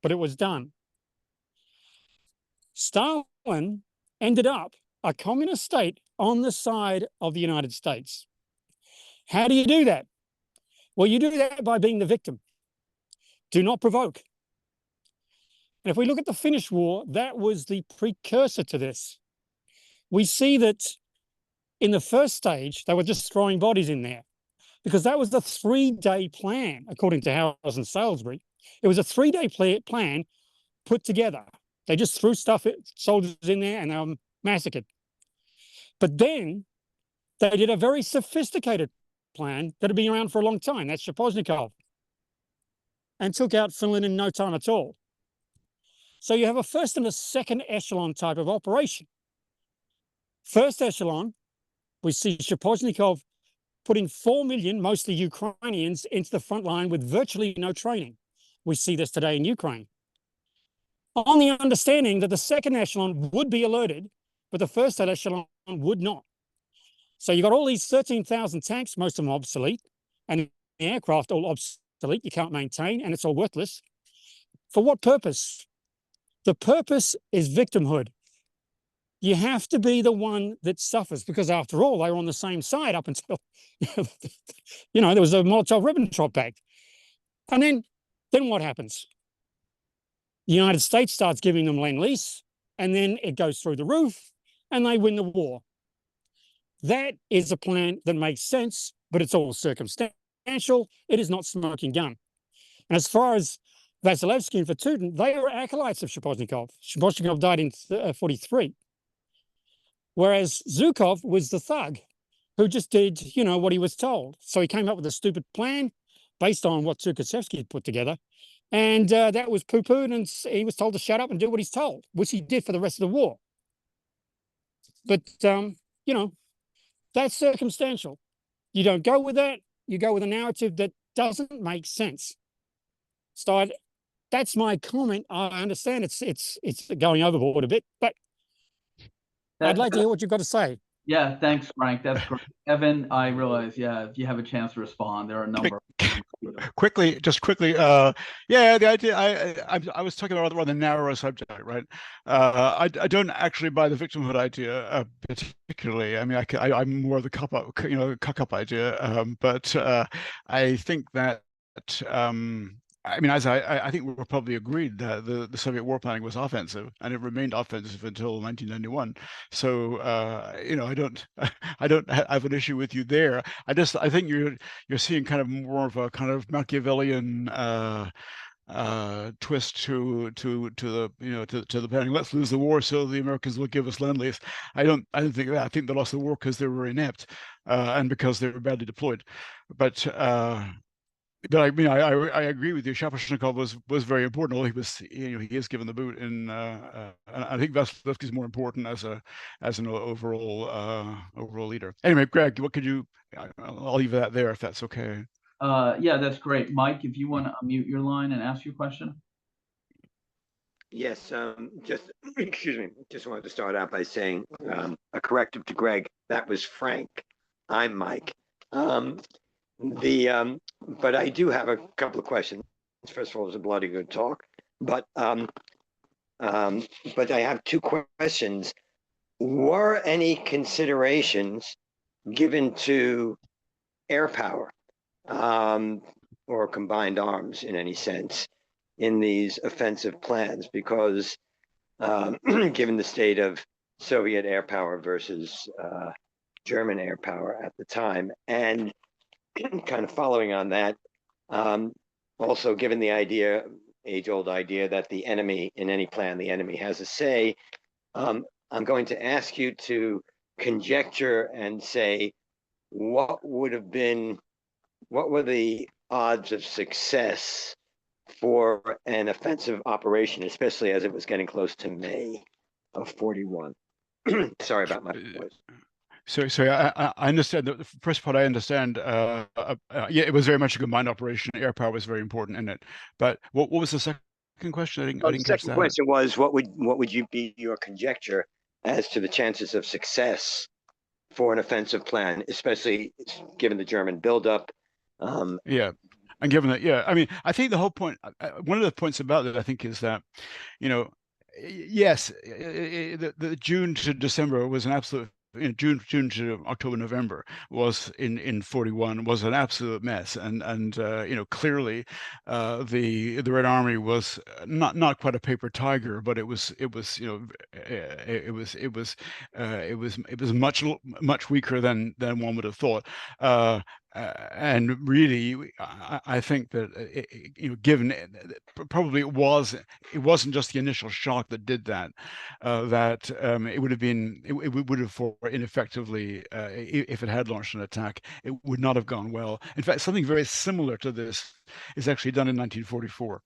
but it was done. Stalin ended up a communist state on the side of the United States. How do you do that? Well, you do that by being the victim. Do not provoke. And if we look at the Finnish War, that was the precursor to this. We see that in the first stage, they were just throwing bodies in there because that was the 3-day plan, according to Howes and Salisbury. It was a 3-day plan put together. They just threw soldiers in there and they were massacred. But then they did a very sophisticated plan that had been around for a long time. That's Shaposhnikov. And took out Finland in no time at all. So you have a first and a second echelon type of operation. First echelon, we see Shaposhnikov putting 4 million, mostly Ukrainians, into the front line with virtually no training. We see this today in Ukraine. On the understanding that the second echelon would be alerted, but the first echelon would not. So you got all these 13,000 tanks, most of them obsolete, and the aircraft all obsolete, you can't maintain, and it's all worthless. For what purpose? The purpose is victimhood. You have to be the one that suffers, because after all, they were on the same side up until, there was a Molotov-Ribbentrop Pact. And then what happens? The United States starts giving them Lend-Lease, and then it goes through the roof, and they win the war. That is a plan that makes sense, but it's all circumstantial. It is not smoking gun. And as far as Vasilevsky and Vatutin, they were acolytes of Shaposhnikov. Shaposhnikov died in 1943. Whereas Zhukov was the thug who just did, what he was told. So he came up with a stupid plan based on what Tukhachevsky had put together. And that was poo-pooed, and he was told to shut up and do what he's told, which he did for the rest of the war. But, that's circumstantial. You don't go with that. You go with a narrative that doesn't make sense. So that's my comment. I understand it's going overboard a bit, but I'd like to hear what you've got to say. Yeah, thanks, Frank. That's great. Evan, I realize, if you have a chance to respond, there are a number of quickly. The idea, I was talking about a rather narrow subject, right? I don't actually buy the victimhood idea particularly. I mean, I'm more of the cuck-up idea, but I think that I think we're probably agreed that the Soviet war planning was offensive, and it remained offensive until 1991. So I don't have an issue with you there. I think you're seeing kind of more of a kind of Machiavellian twist to the planning. Let's lose the war so the Americans will give us Lend-Lease. I don't think that. I think they lost the war because they were inept and because they were badly deployed. But I agree with you. Shaposhnikov was very important. Although he is given the boot in. I think Vasilevsky is more important as an overall leader. Anyway, Greg, what could you? I'll leave that there if that's okay. Yeah, that's great, Mike. If you want to unmute your line and ask your question. Yes, just excuse me. Just wanted to start out by saying a corrective to Greg. That was Frank. I'm Mike. But I do have a couple of questions. First of all, it was a bloody good talk, but I have two questions. Were any considerations given to air power or combined arms in any sense in these offensive plans? Because given the state of Soviet air power versus German air power at the time. And kind of following on that, also given the idea, age-old idea that the enemy, in any plan, the enemy has a say, I'm going to ask you to conjecture and say, what were the odds of success for an offensive operation, especially as it was getting close to May of 41? Sorry about my voice. Sorry, I understand. The first part I understand. Yeah, it was very much a combined operation. Air power was very important in it. But what was the second question? I didn't The catch second that. question was, what would you be your conjecture as to the chances of success for an offensive plan, especially given the German buildup? Yeah, and given that, yeah, I mean, I think the whole point, one of the points about it, I think, is that, yes, the June to December was an absolute. June to October, November was in 41 was an absolute mess, and clearly the Red Army was not quite a paper tiger, but it was much weaker than one would have thought. And really, I think that given probably it wasn't just the initial shock that did that. It would have been it would have for ineffectively if it had launched an attack, it would not have gone well. In fact, something very similar to this is actually done in 1944.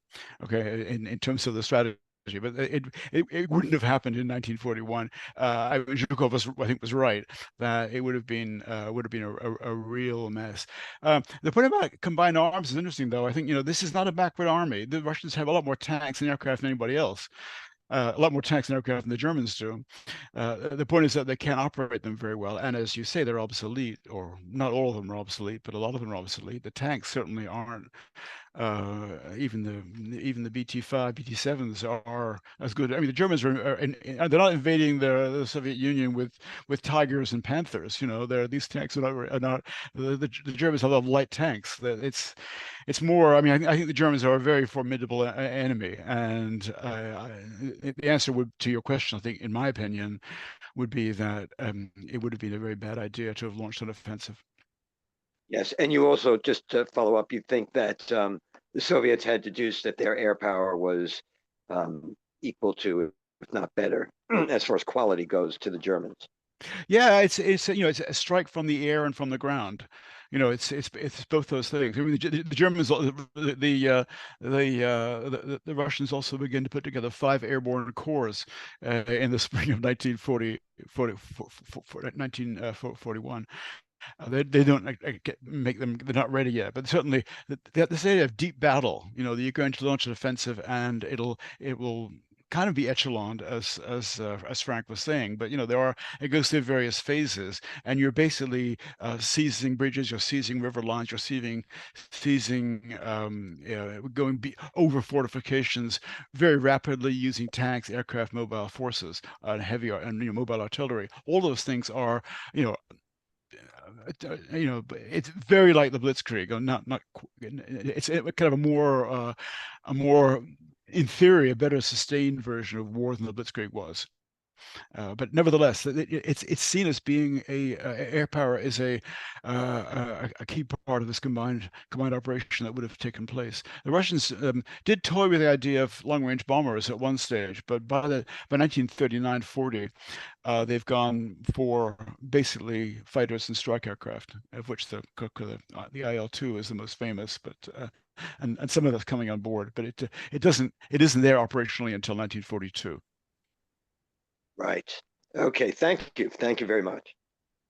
Okay, in terms of the strategy. But it wouldn't have happened in 1941. Zhukov I think was right that it would have been a real mess. The point about combined arms is interesting, though. I think this is not a backward army. The Russians have a lot more tanks and aircraft than anybody else. A lot more tanks and aircraft than the Germans do. The point is that they can't operate them very well, and as you say, they're obsolete, or not all of them are obsolete, but a lot of them are obsolete. The tanks certainly aren't. Even the BT-5, BT-7s are as good. I mean, the Germans they're not invading the Soviet Union with Tigers and Panthers. These tanks are not the Germans have a lot of light tanks. It's more. I mean, I think the Germans are a very formidable enemy, and the answer to your question, I think, in my opinion, would be that it would have been a very bad idea to have launched an offensive. Yes, and you also, just to follow up, you think that the Soviets had deduced that their air power was equal to, if not better, as far as quality goes, to the Germans. Yeah, it's a strike from the air and from the ground. It's both those things. I mean, the Germans, the Russians also begin to put together 5 airborne corps in the spring of 1941. They don't make them. They're not ready yet, but certainly this idea of deep battle. That you're going to launch an offensive, and it will kind of be echeloned, as Frank was saying. But it goes through various phases, and you're basically seizing bridges, you're seizing river lines, you're seizing going over fortifications very rapidly using tanks, aircraft, mobile forces, and heavy and mobile artillery. All those things are it's very like the Blitzkrieg, or not. It's kind of a more, in theory, a better sustained version of war than the Blitzkrieg was. But nevertheless, it's seen as being air power is a key part of this combined operation that would have taken place. The Russians did toy with the idea of long-range bombers at one stage, but by 1939-40, they've gone for basically fighters and strike aircraft, of which the IL-2 is the most famous, but and some of that's coming on board, but it isn't there operationally until 1942. Right. Okay. Thank you. Thank you very much.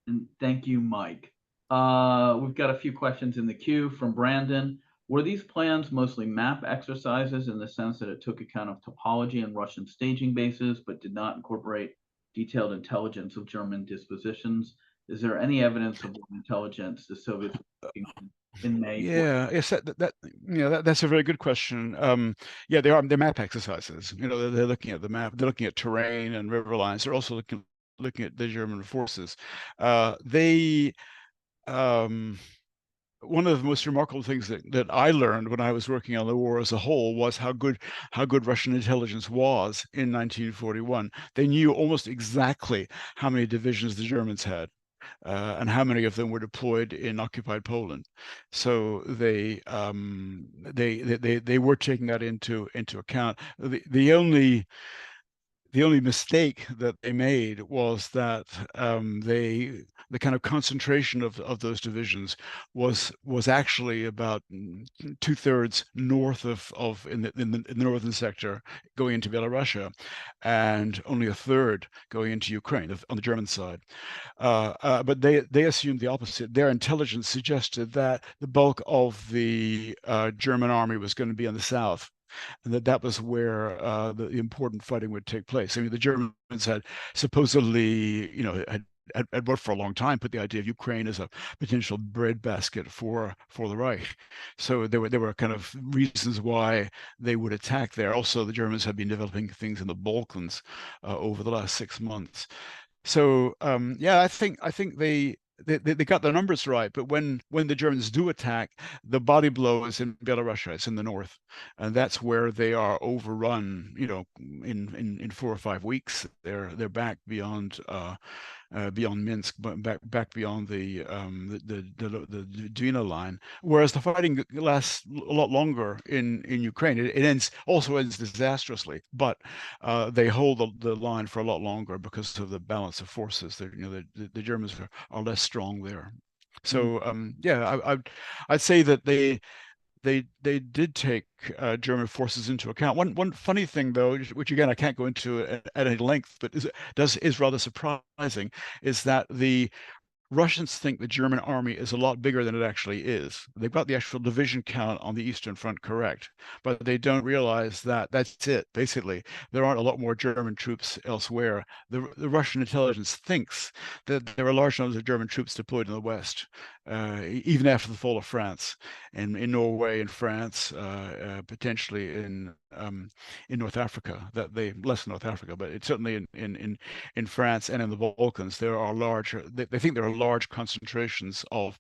And thank you, Mike. We've got a few questions in the queue from Brandon. Were these plans mostly map exercises in the sense that it took account of topology and Russian staging bases, but did not incorporate detailed intelligence of German dispositions? Is there any evidence of what intelligence the Soviets were looking in May? Yeah, yes, that's a very good question. Yeah, they're map exercises. They're looking at the map. They're looking at terrain and river lines. They're also looking at the German forces. One of the most remarkable things that I learned when I was working on the war as a whole was how good Russian intelligence was in 1941. They knew almost exactly how many divisions the Germans had. and how many of them were deployed in occupied Poland. So they were taking that into account. The only mistake that they made was that the kind of concentration of those divisions was actually about 2/3 north of in the northern sector going into Belarusia, and only a third going into Ukraine on the German side. But they assumed the opposite. Their intelligence suggested that the bulk of the German army was going to be in the south, and that was where the important fighting would take place. I mean, the Germans had supposedly, had worked for a long time, put the idea of Ukraine as a potential breadbasket for the Reich. So there were kind of reasons why they would attack there. Also, the Germans had been developing things in the Balkans over the last 6 months. So yeah, I think they got their numbers right, but when the Germans do attack, the body blow is in Belarus, it's in the north, and that's where they are overrun. In 4 or 5 weeks, they're back beyond Minsk, but back beyond the Dwina line. Whereas the fighting lasts a lot longer in Ukraine. It also ends disastrously, but they hold the line for a lot longer because of the balance of forces. The Germans are less strong there. So yeah, I'd say that they did take German forces into account. One funny thing, though, which again I can't go into at any length, but is rather surprising, is that the Russians think the German army is a lot bigger than it actually is. They've got the actual division count on the Eastern Front correct, but they don't realize that that's it. Basically, there aren't a lot more German troops elsewhere. The Russian intelligence thinks that there are large numbers of German troops deployed in the West, even after the fall of France, and in Norway and France, potentially in North Africa. Less in North Africa, but it's certainly in France and in the Balkans. There are they think there are large concentrations of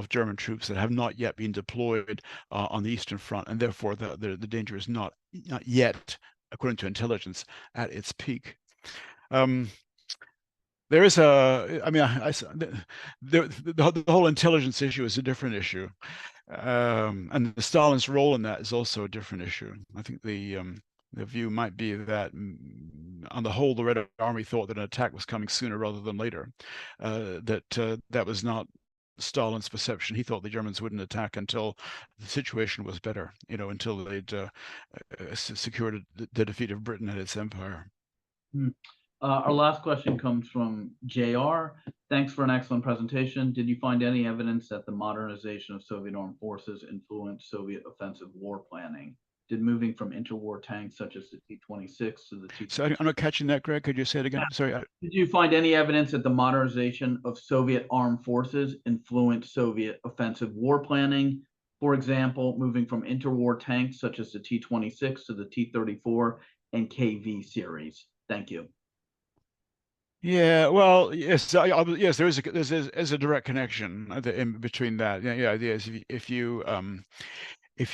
German troops that have not yet been deployed on the Eastern Front, and therefore the danger is not yet, according to intelligence, at its peak. There is the whole intelligence issue is a different issue, and Stalin's role in that is also a different issue. I think the view might be that, on the whole, the Red Army thought that an attack was coming sooner rather than later. That was not Stalin's perception. He thought the Germans wouldn't attack until the situation was better, until they'd secured the defeat of Britain and its empire. Our last question comes from JR. Thanks for an excellent presentation. Did you find any evidence that the modernization of Soviet armed forces influenced Soviet offensive war planning? Did moving from interwar tanks such as the T-26 to the T-26? So I'm not catching that, Greg. Could you say it again? Sorry. Did you find any evidence that the modernization of Soviet armed forces influenced Soviet offensive war planning? For example, moving from interwar tanks such as the T-26 to the T-34 and KV series. Thank you. Yeah, well, yes, yes, there's a direct connection in between that. Yeah, the idea is if you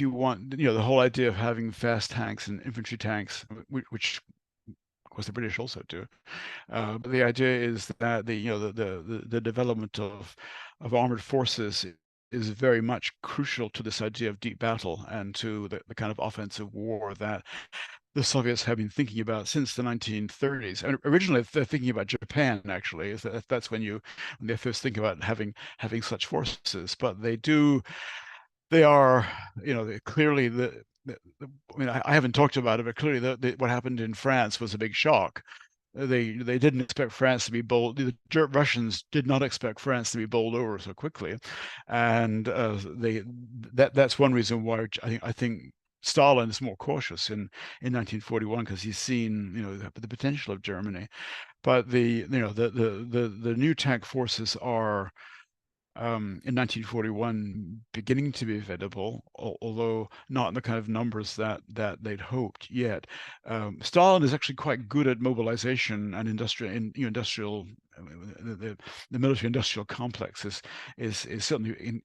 want, the whole idea of having fast tanks and infantry tanks, which of course the British also do, but the idea is that the development of armored forces is very much crucial to this idea of deep battle and to the kind of offensive war that the Soviets have been thinking about since the 1930s. And originally, they're thinking about Japan. Actually, that's when they first think about having such forces. But they are, clearly I mean, I haven't talked about it, but clearly what happened in France was a big shock. They didn't expect France to be bowled. The Russians did not expect France to be bowled over so quickly, and that's one reason why I think Stalin is more cautious in 1941, because he's seen the potential of Germany. But the new tank forces are in 1941 beginning to be visible, although not in the kind of numbers that they'd hoped yet. Stalin is actually quite good at mobilization and industrial. The military industrial complex is certainly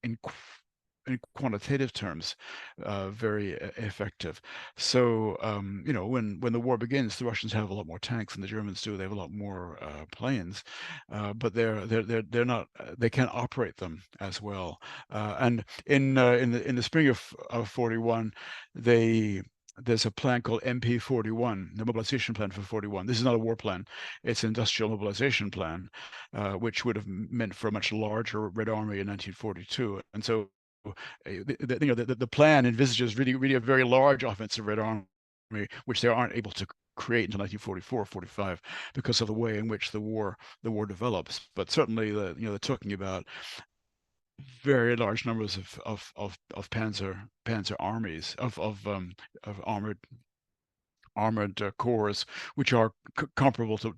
in quantitative terms, very effective. So you know, when the war begins, the Russians have a lot more tanks than the Germans do. They have a lot more planes, but they're not. They can't operate them as well. And in the spring of 41, there's a plan called MP41, the mobilization plan for 41. This is not a war plan; it's an industrial mobilization plan, which would have meant for a much larger Red Army in 1942. And so, the plan envisages really a very large offensive Red Army, which they aren't able to create until 1944, 45, because of the way in which the war develops. But certainly, they're talking about very large numbers of panzer armies of armored corps, which are comparable to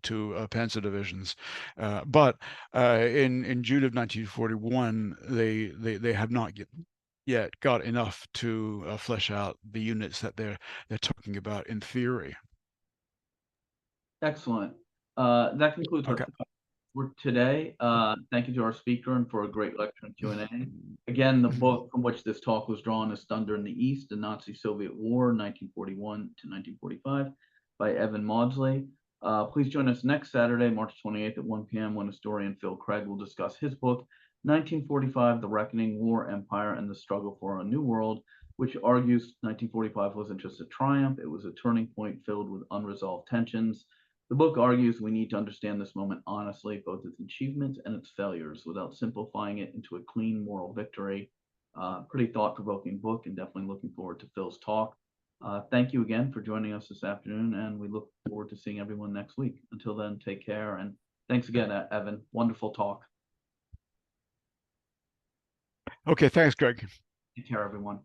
panzer divisions. But in June of 1941, they have not yet got enough to flesh out the units that they're talking about in theory. Excellent. That concludes our Okay. talk for today. Thank you to our speaker and for a great lecture and Q&A. Again, the book from which this talk was drawn is Thunder in the East, the Nazi-Soviet War, 1941 to 1945, by Evan Mawdsley. Please join us next Saturday, March 28th at 1 p.m. when historian Phil Craig will discuss his book, 1945, The Reckoning, War, Empire, and the Struggle for a New World, which argues 1945 wasn't just a triumph, it was a turning point filled with unresolved tensions. The book argues we need to understand this moment honestly, both its achievements and its failures, without simplifying it into a clean moral victory. Pretty thought-provoking book, and definitely looking forward to Phil's talk. Thank you again for joining us this afternoon, and we look forward to seeing everyone next week. Until then, take care, and thanks again, Evan. Wonderful talk. Okay, thanks, Greg. Take care, everyone.